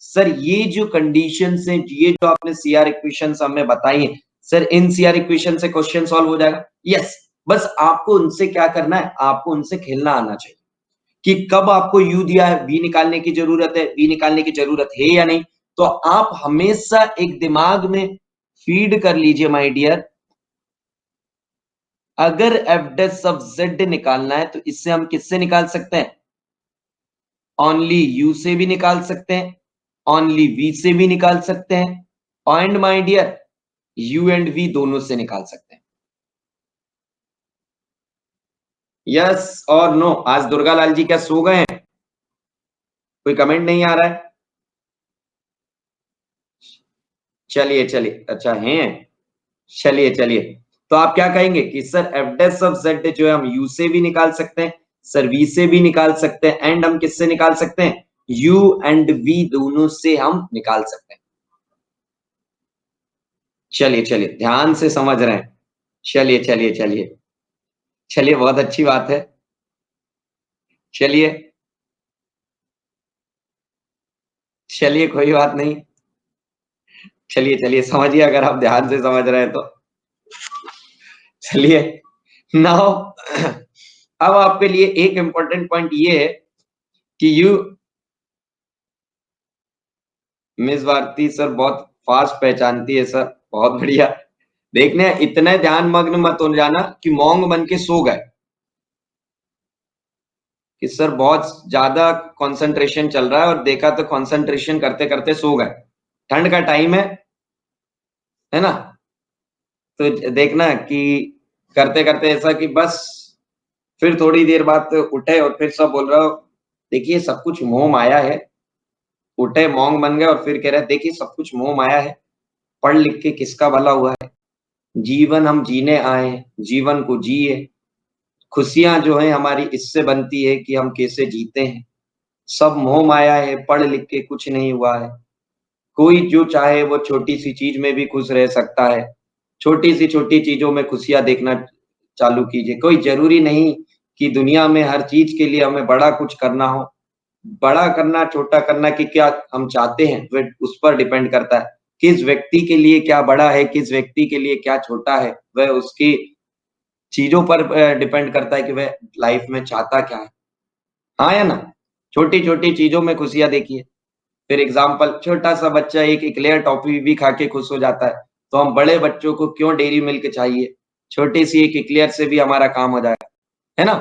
S1: सर ये जो कंडीशन है, ये जो आपने सीआर इक्वेशन हमें बताई है, सर इन सीआर इक्वेशन से क्वेश्चन सॉल्व हो जाएगा? यस। बस आपको उनसे क्या करना है, आपको उनसे खेलना आना चाहिए कि कब आपको यू दिया है, वी निकालने की जरूरत है, वी निकालने की जरूरत है या नहीं। तो आप हमेशा एक दिमाग में फीड कर लीजिए माय डियर, अगर एफ डेस ऑफ जेड निकालना है तो इससे हम किससे निकाल सकते हैं? ओनली यू से भी निकाल सकते हैं, ओनली वी से भी निकाल सकते हैं, and my dear U and V दोनों से निकाल सकते हैं। यस और नो? आज दुर्गा लाल जी क्या सो गए हैं? कोई कमेंट नहीं आ रहा है? चलिए चलिए, अच्छा हैं, चलिए चलिए। तो आप क्या कहेंगे कि sir F days of Z जो है हम यू से भी निकाल सकते हैं, सर वी से भी निकाल सकते हैं, एंड हम किससे निकाल सकते हैं? यू एंड वी दोनों से हम निकाल सकते हैं। चलिए चलिए, ध्यान से समझ रहे हैं। चलिए चलिए चलिए चलिए, बहुत अच्छी बात है। चलिए चलिए, कोई बात नहीं। चलिए चलिए, समझिए, अगर आप ध्यान से समझ रहे हैं तो। चलिए, नाउ अब आपके लिए एक इंपॉर्टेंट पॉइंट ये है कि यू, मिस भारती सर बहुत फास्ट पहचानती है सर, बहुत बढ़िया। देखने इतने ध्यान मग्न मत हो जाना कि मौंग बन के सो गए, कि सर बहुत ज्यादा कंसंट्रेशन चल रहा है और देखा तो कंसंट्रेशन करते करते सो गए। ठंड का टाइम है ना? तो देखना कि करते करते ऐसा कि बस फिर थोड़ी देर बाद उठे और फिर सब बोल रहा हो, देखिए सब कुछ मोह माया है। उठे मौंग बन गए और फिर कह रहे देखिए सब कुछ मोह माया है, पढ़ लिख के किसका भला हुआ है, जीवन हम जीने आए हैं, जीवन को जिए, खुशियां जो है हमारी इससे बनती है कि हम कैसे जीते हैं। सब मोह माया है, पढ़ लिख के कुछ नहीं हुआ है। कोई जो चाहे वो छोटी सी चीज में भी खुश रह सकता है। छोटी चीजों में खुशियां देखना चालू कीजिए। कोई जरूरी नहीं कि दुनिया में हर चीज के लिए हमें बड़ा कुछ करना हो। बड़ा करना, छोटा करना कि क्या हम चाहते हैं, वह उस पर डिपेंड करता है। किस व्यक्ति के लिए क्या बड़ा है, किस व्यक्ति के लिए क्या छोटा है, वह उसकी चीजों पर डिपेंड करता है कि वह लाइफ में चाहता क्या है। हाँ या ना? छोटी-छोटी चीज़ों में खुशियाँ देखिए। फिर एग्ज़ाम्पल, छोटा-सा बच्चा एक एक्लेयर टॉफ़ी भी खा के खुश हो जाता है, तो हम बड़े बच्चों को क्यों डेयरी मिल्क चाहिए? छोटी-सी एक एक्लेयर से भी हमारा काम हो जाएगा, है ना?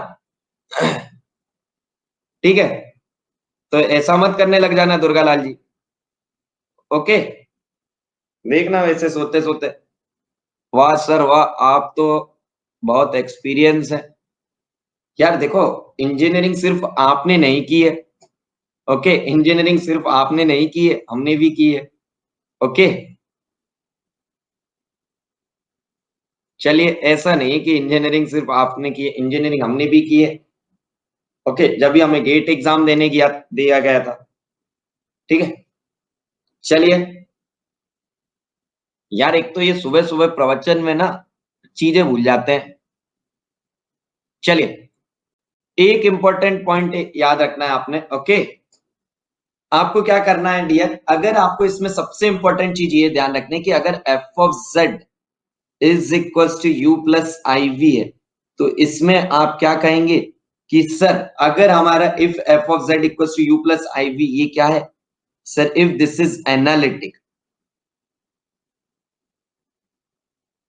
S1: ठीक है? तो ऐसा मत करने लग जाना दुर्गा लाल जी, ओके? देखना वैसे सोते-सोते, वाह सर वाह! आप तो बहुत एक्सपीरियंस है। यार देखो, इंजीनियरिंग सिर्फ़ आपने नहीं की है, ओके? इंजीनियरिंग सिर्फ़ आपने नहीं की है, हमने भी की है, ओके? चलिए, ऐसा नहीं है कि इंजीनियरिंग सिर्फ़ आपने की है, इंजीनियरिंग हमने भी की है, ओके? जब भी हमें गेट एग्ज़ाम देने किया दिया गया था, ठीक है? चलिए, यार एक तो ये सुबह-सुबह प्रवचन में ना चीज़ें भूल जाते हैं। चलिए, एक इम्पोर्टेंट पॉइंट याद रखना है आपने, ओके? आपको क्या करना है डियर, अगर आपको इसमें सबसे इम्पोर्टेंट चीज़ ये ध्यान रखनी है कि अगर F of Z is equals to you plus I V है, तो इसमें आप क्या कहेंगे कि सर अगर हमारा if F of Z equals to you plus I V, ये क्या है sir? If this is analytic,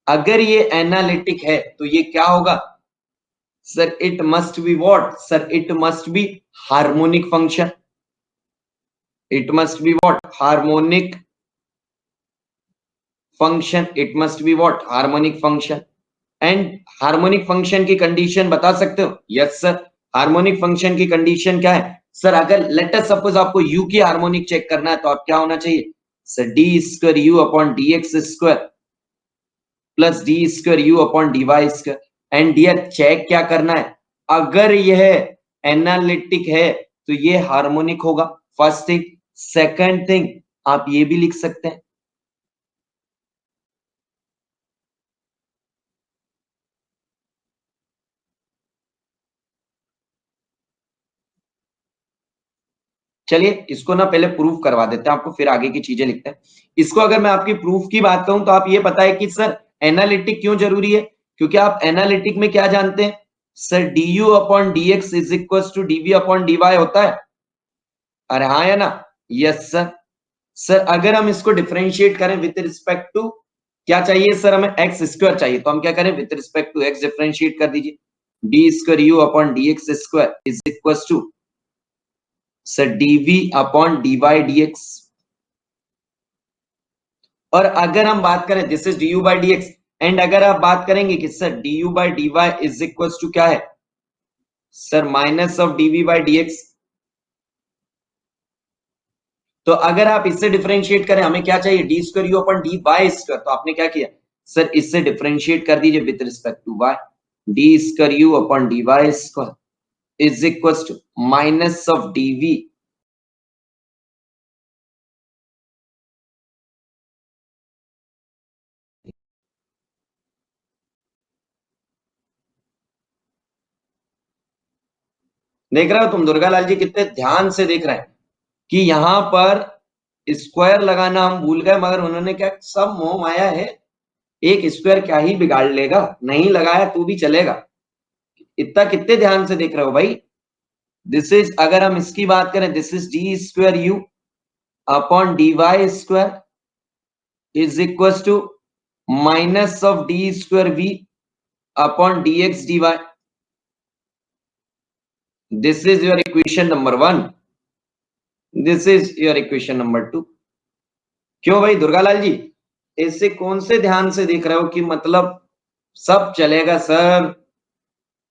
S1: अगर ये एनालिटिक है तो ये क्या होगा sir? It must be what sir? It must be harmonic function. It must be what? Harmonic function. It must be what? Harmonic function. And harmonic function की condition बता सकते हो? Yes sir. हार्मोनिक फंक्शन की condition क्या है? Sir अगर let us suppose आपको u की हार्मोनिक चेक करना है तो आप क्या होना चाहिए sir D square U upon D X square plus D square U upon D Y square. And dear check क्या करना है, अगर यह एनालिटिक है तो ये हार्मोनिक होगा, फर्स्ट थिंग। सेकंड थिंग आप ये भी लिख सकते हैं, चलिए इसको ना पहले प्रूफ करवा देते हैं आपको, फिर आगे की चीजें लिखते हैं। इसको अगर मैं आपकी प्रूफ की बात कहूं तो आप ये पता है कि सर एनालिटिक क्यों जरूरी है, क्योंकि आप एनालिटिक में क्या जानते हैं sir D U upon D X is equal to DV upon D Y होता है। अरे हाँ या ना, यस सर। सर अगर हम इसको डिफरेंशिएट करें विथ रिस्पेक्ट टू क्या चाहिए सर, हमें एक्स स्क्वायर चाहिए, तो हम क्या करें with respect to X differentiate कर दीजिए, D square U upon D X square is equal to sir DV upon D Y D X. और अगर हम बात करें this is D U by D X, and अगर आप बात करेंगे कि sir D U by D Y is equal to क्या है sir minus of DV by D X, तो अगर आप इससे डिफरेंशिएट करें हमें क्या चाहिए D square U upon D Y square, तो आपने क्या किया सर इससे डिफरेंशिएट कर दीजिए with respect to Y, D square U upon D Y square is equal to minus of DV देख रहे हो तुम दुर्गा लाल जी कितने ध्यान से देख रहे हैं कि यहां पर स्क्वायर लगाना हम भूल गए, मगर उन्होंने क्या सब मोह माया है, एक स्क्वायर क्या ही बिगाड़ लेगा, नहीं लगाया तू भी चलेगा। इतना कितने ध्यान से देख रहे हो भाई। दिस इज अगर हम इसकी बात करें this is D square U upon D Y square is equal to minus of D square V upon D X D Y. This is your equation number 1, this is your equation number 2। क्यों भाई दुर्गालाल जी इससे कौन से ध्यान से देख रहे हो कि मतलब सब चलेगा सर,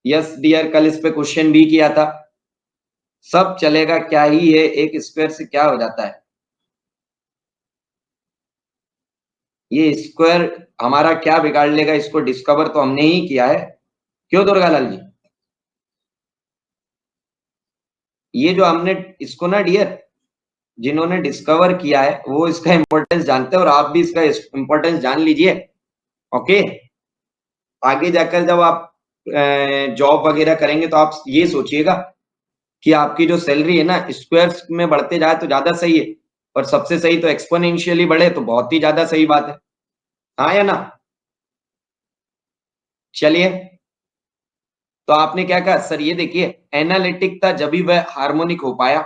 S1: यस डियर कल इस पे क्वेश्चन भी किया था, सब चलेगा क्या ही है, एक स्क्वायर से क्या हो जाता है, ये स्क्वायर हमारा क्या बिगाड़ लेगा, इसको डिस्कवर तो हमने ही किया है। क्यों दुर्गालाल जी, ये जो हमने इसको ना डियर जिन्होंने डिस्कवर किया है वो इसका इंपॉर्टेंस जानते हैं, और आप भी इसका इंपॉर्टेंस जान लीजिए। ओके, आगे जाकर जब आप जॉब वगैरह करेंगे तो आप ये सोचिएगा कि आपकी जो सैलरी है ना स्क्वायर्स में बढ़ते जाए तो ज्यादा सही है, और सबसे सही तो एक्सपोनेंशियली बढ़े तो बहुत ही ज्यादा सही बात है, हाँ या ना। चलिए तो आपने क्या कहा सर, ये देखिए एनालिटिक था जब भी वह हार्मोनिक हो पाया।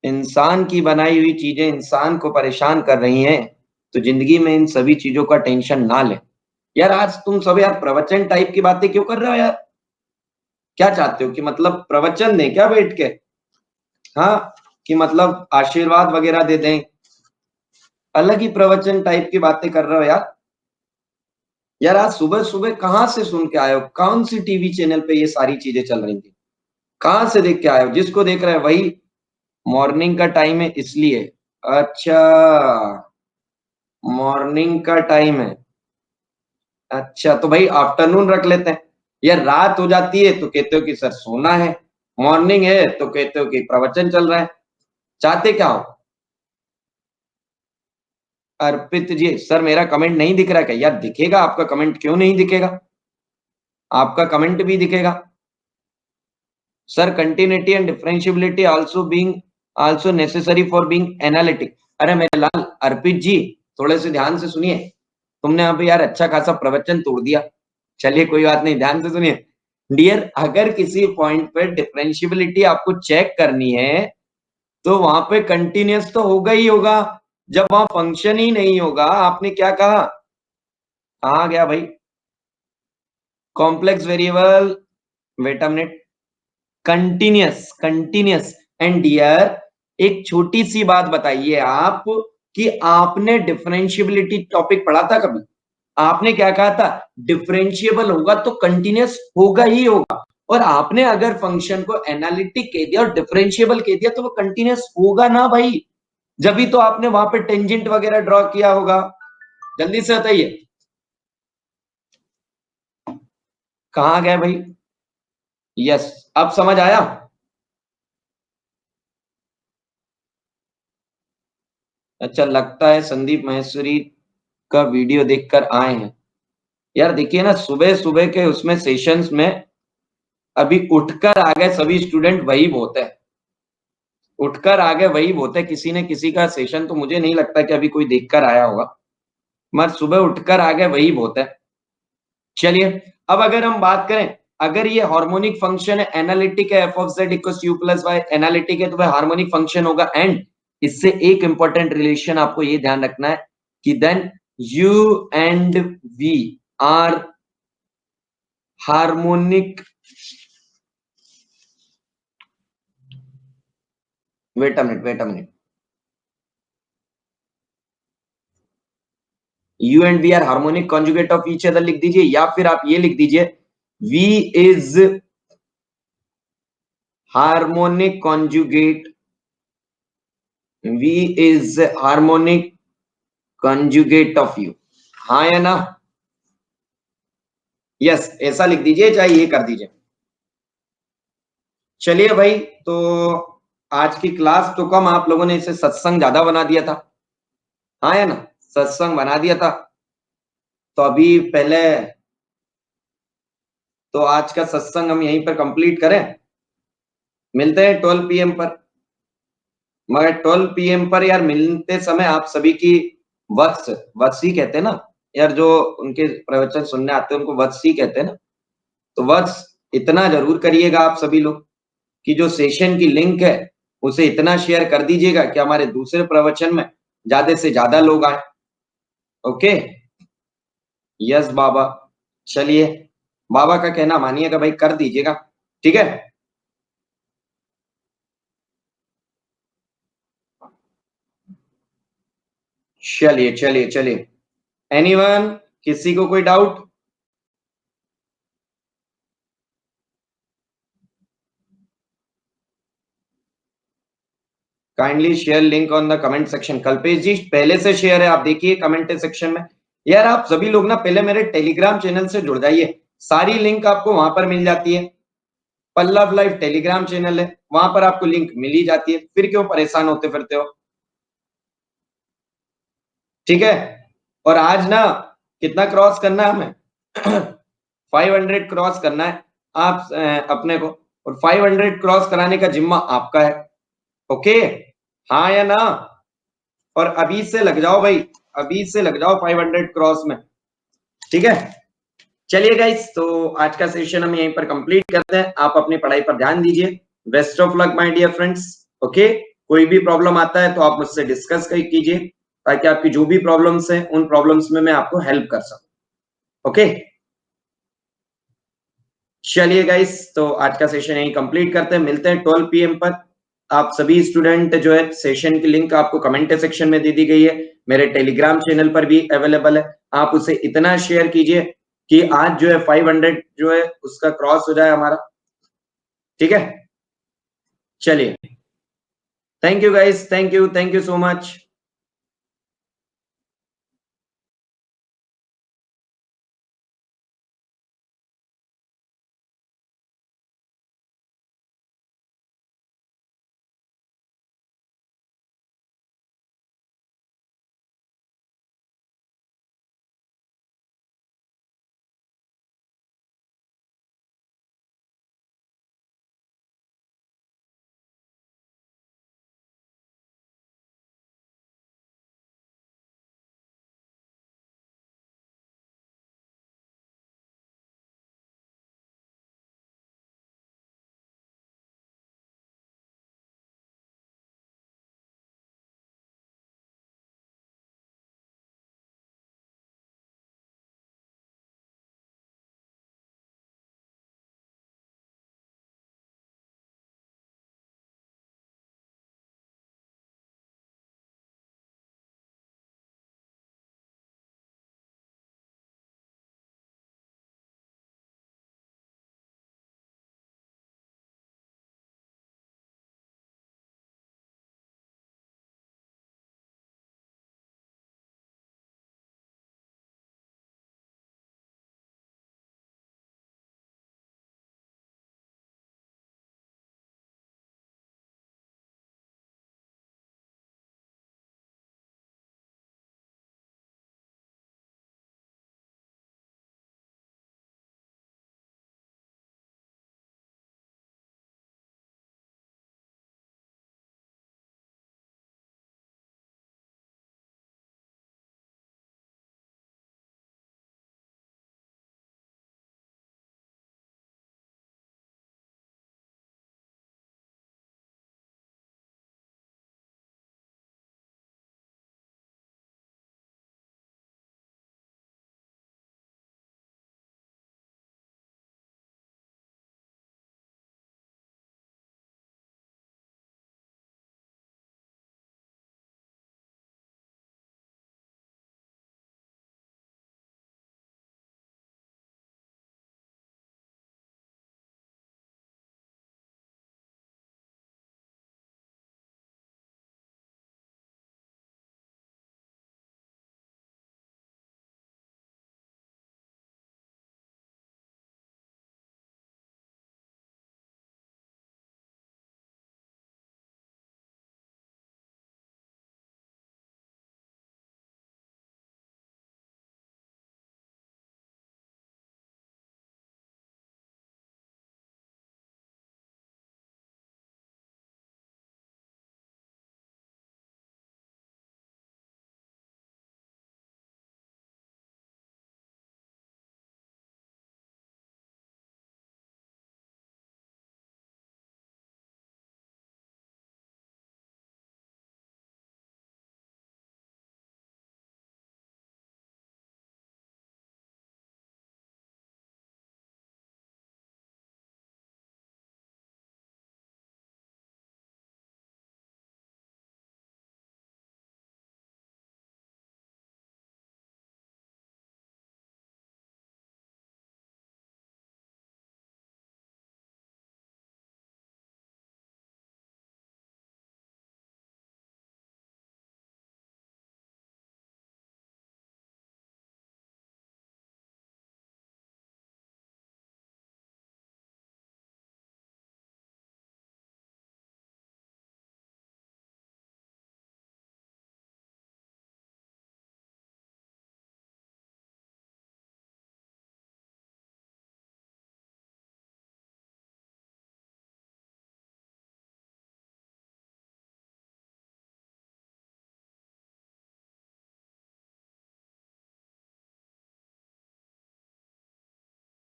S1: इंसान की बनाई हुई चीजें इंसान को परेशान कर रही हैं, तो जिंदगी में इन सभी चीजों का टेंशन ना ले। यार आज तुम सब यार प्रवचन टाइप की बातें क्यों कर रहे हो यार, क्या चाहते हो कि मतलब प्रवचन दें क्या बैठ के, हाँ कि मतलब आशीर्वाद वगैरह दे दें, अलग ही प्रवचन टाइप की बातें कर रहे हो यार। यार आज सुबह सुबह कहाँ से सुन के आए हो, कौन सी टीवी चैनल पे ये सारी चीजें चल रही थी, कहाँ से देख के आए हो, जिसको देख रहे हैं वही मॉर्निंग का टाइम है इसलिए, अच्छा मॉर्निंग का टाइम है, अच्छा तो भाई आफ्टरनून रख लेते हैं। यार रात हो जाती है तो कहते हो कि सर सोना है, मॉर्निंग है तो कहते हो कि प्रवचन चल रहा है, चाहते क्या हो। अर्पित जी सर मेरा कमेंट नहीं दिख रहा है क्या, यार दिखेगा आपका कमेंट, क्यों नहीं दिखेगा, आपका कमेंट भी दिखेगा। Sir continuity and differentiability also being also necessary for being analytic. अरे मेरे लाल अर्पित जी थोड़े से ध्यान से सुनिए, तुमने अभी यार अच्छा खासा प्रवचन तोड़ दिया, चलिए कोई बात नहीं ध्यान से सुनिए। डियर अगर किसी पॉइंट पे डिफरेंशियबिलिटी आपको चेक करनी है तो वहां पे कंटिन्यूअस तो होगा ही होगा, जब वहां फंक्शन ही नहीं होगा, आपने क्या कहा, कहा गया भाई complex variable, wait a minute, continuous continuous. And dear एक छोटी सी बात बताइए आप कि आपने डिफरेंशियबिलिटी टॉपिक पढ़ा था कभी, आपने क्या कहा था डिफरेंशिएबल होगा तो कंटिन्यूअस होगा ही होगा, और आपने अगर फंक्शन को एनालिटिक कह दिया और डिफरेंशिएबल कह दिया तो वो कंटिन्यूअस होगा ना भाई, जब भी तो आपने वहां पे टेंजेंट वगैरह ड्रॉ किया होगा। जल्दी से बताइए, कहां गए भाई? यस, अब समझ आया? अच्छा, लगता है संदीप महेश्वरी का वीडियो देखकर आए हैं। यार देखिए ना, सुबह सुबह के उसमें सेशंस में अभी उठकर आ गए सभी स्टूडेंट, वही बहुत है। उठकर आ गए वही बहुत है, किसी ने किसी का सेशन तो मुझे नहीं लगता कि अभी कोई देखकर आया होगा, मगर सुबह उठकर आ गए वही बहुत है। चलिए, अब अगर हम बात करें, अगर ये हार्मोनिक फंक्शन है, एनालिटिक है, F of Z equals U plus Y, analytic है तो वह हार्मोनिक फंक्शन होगा। एंड इससे एक इंपॉर्टेंट रिलेशन आपको ये ध्यान रखना है कि then U and V are harmonic, wait a minute, U and V are harmonic conjugate of each other लिख दीजिए, या फिर आप ये लिख दीजिए V is harmonic conjugate, V is harmonic conjugate of U. हाँ या ना? यस, ऐसा लिख दीजिए, चाहे ये कर दीजिए। चलिए भाई, तो आज की क्लास तो कम, आप लोगों ने इसे सत्संग ज्यादा बना दिया था। हाँ या ना? सत्संग बना दिया था। तो अभी पहले तो आज का सत्संग हम यहीं पर कंप्लीट करें, मिलते हैं 12 PM पर। मगर 12 PM पर यार मिलते समय आप सभी की वत्स, वत्स ही कहते हैं ना यार, जो उनके प्रवचन सुनने आते हैं उनको वत्स ही कहते हैं ना। तो वत्स इतना जरूर करिएगा आप सभी लोग कि जो सेशन की लिंक है उसे इतना शेयर कर दीजिएगा कि हमारे दूसरे प्रवचन में ज्यादा से ज्यादा लोग आए। ओके, यस बाबा। चलिए, बाबा का कहना मानिएगा भाई, कर दीजिएगा, ठीक है। चलिए चलिए चलिए, एनीवन, किसी को कोई doubt? Kindly share link on the comment section. Kalpesh ji पहले से शेयर है, आप देखिए कमेंट सेक्शन में। यार आप सभी लोग ना पहले मेरे टेलीग्राम चैनल से जुड़ जाइए, सारी लिंक आपको वहां पर मिल जाती है। पल्लव लाइव टेलीग्राम चैनल है, वहां पर आपको लिंक मिल ही जाती है, फिर क्यों परेशान होते फिरते हो? ठीक है। और आज ना कितना क्रॉस करना है हमें? 500 क्रॉस करना है आप अपने को, और 500 क्रॉस कराने का जिम्मा आपका है। ओके, हाँ या ना? और अभी से लग जाओ भाई, अभी से लग जाओ 500 क्रॉस में, ठीक है। चलिए गाइस, तो आज का सेशन हम यहीं पर कंप्लीट करते हैं। आप अपनी पढ़ाई पर ध्यान दीजिए। Best of luck my dear friends. Okay, कोई भी प्रॉब्लम आता है तो आप मुझसे डिस्कस कीजिए, ताकि आपकी जो भी प्रॉब्लम्स हैं उन प्रॉब्लम्स में मैं आपको हेल्प कर सकूं। ओके, चलिए गाइस, तो आज का सेशन यहीं कंप्लीट करते हैं, मिलते हैं 12 PM पर। आप सभी स्टूडेंट जो है, सेशन की लिंक आपको कमेंट सेक्शन में दे दी गई है, मेरे टेलीग्राम चैनल पर भी अवेलेबल है। आप उसे इतना शेयर कीजिए कि आज जो है 500 जो है उसका क्रॉस हो जाए हमारा, ठीक है। चलिए, thank you guys, thank you so much.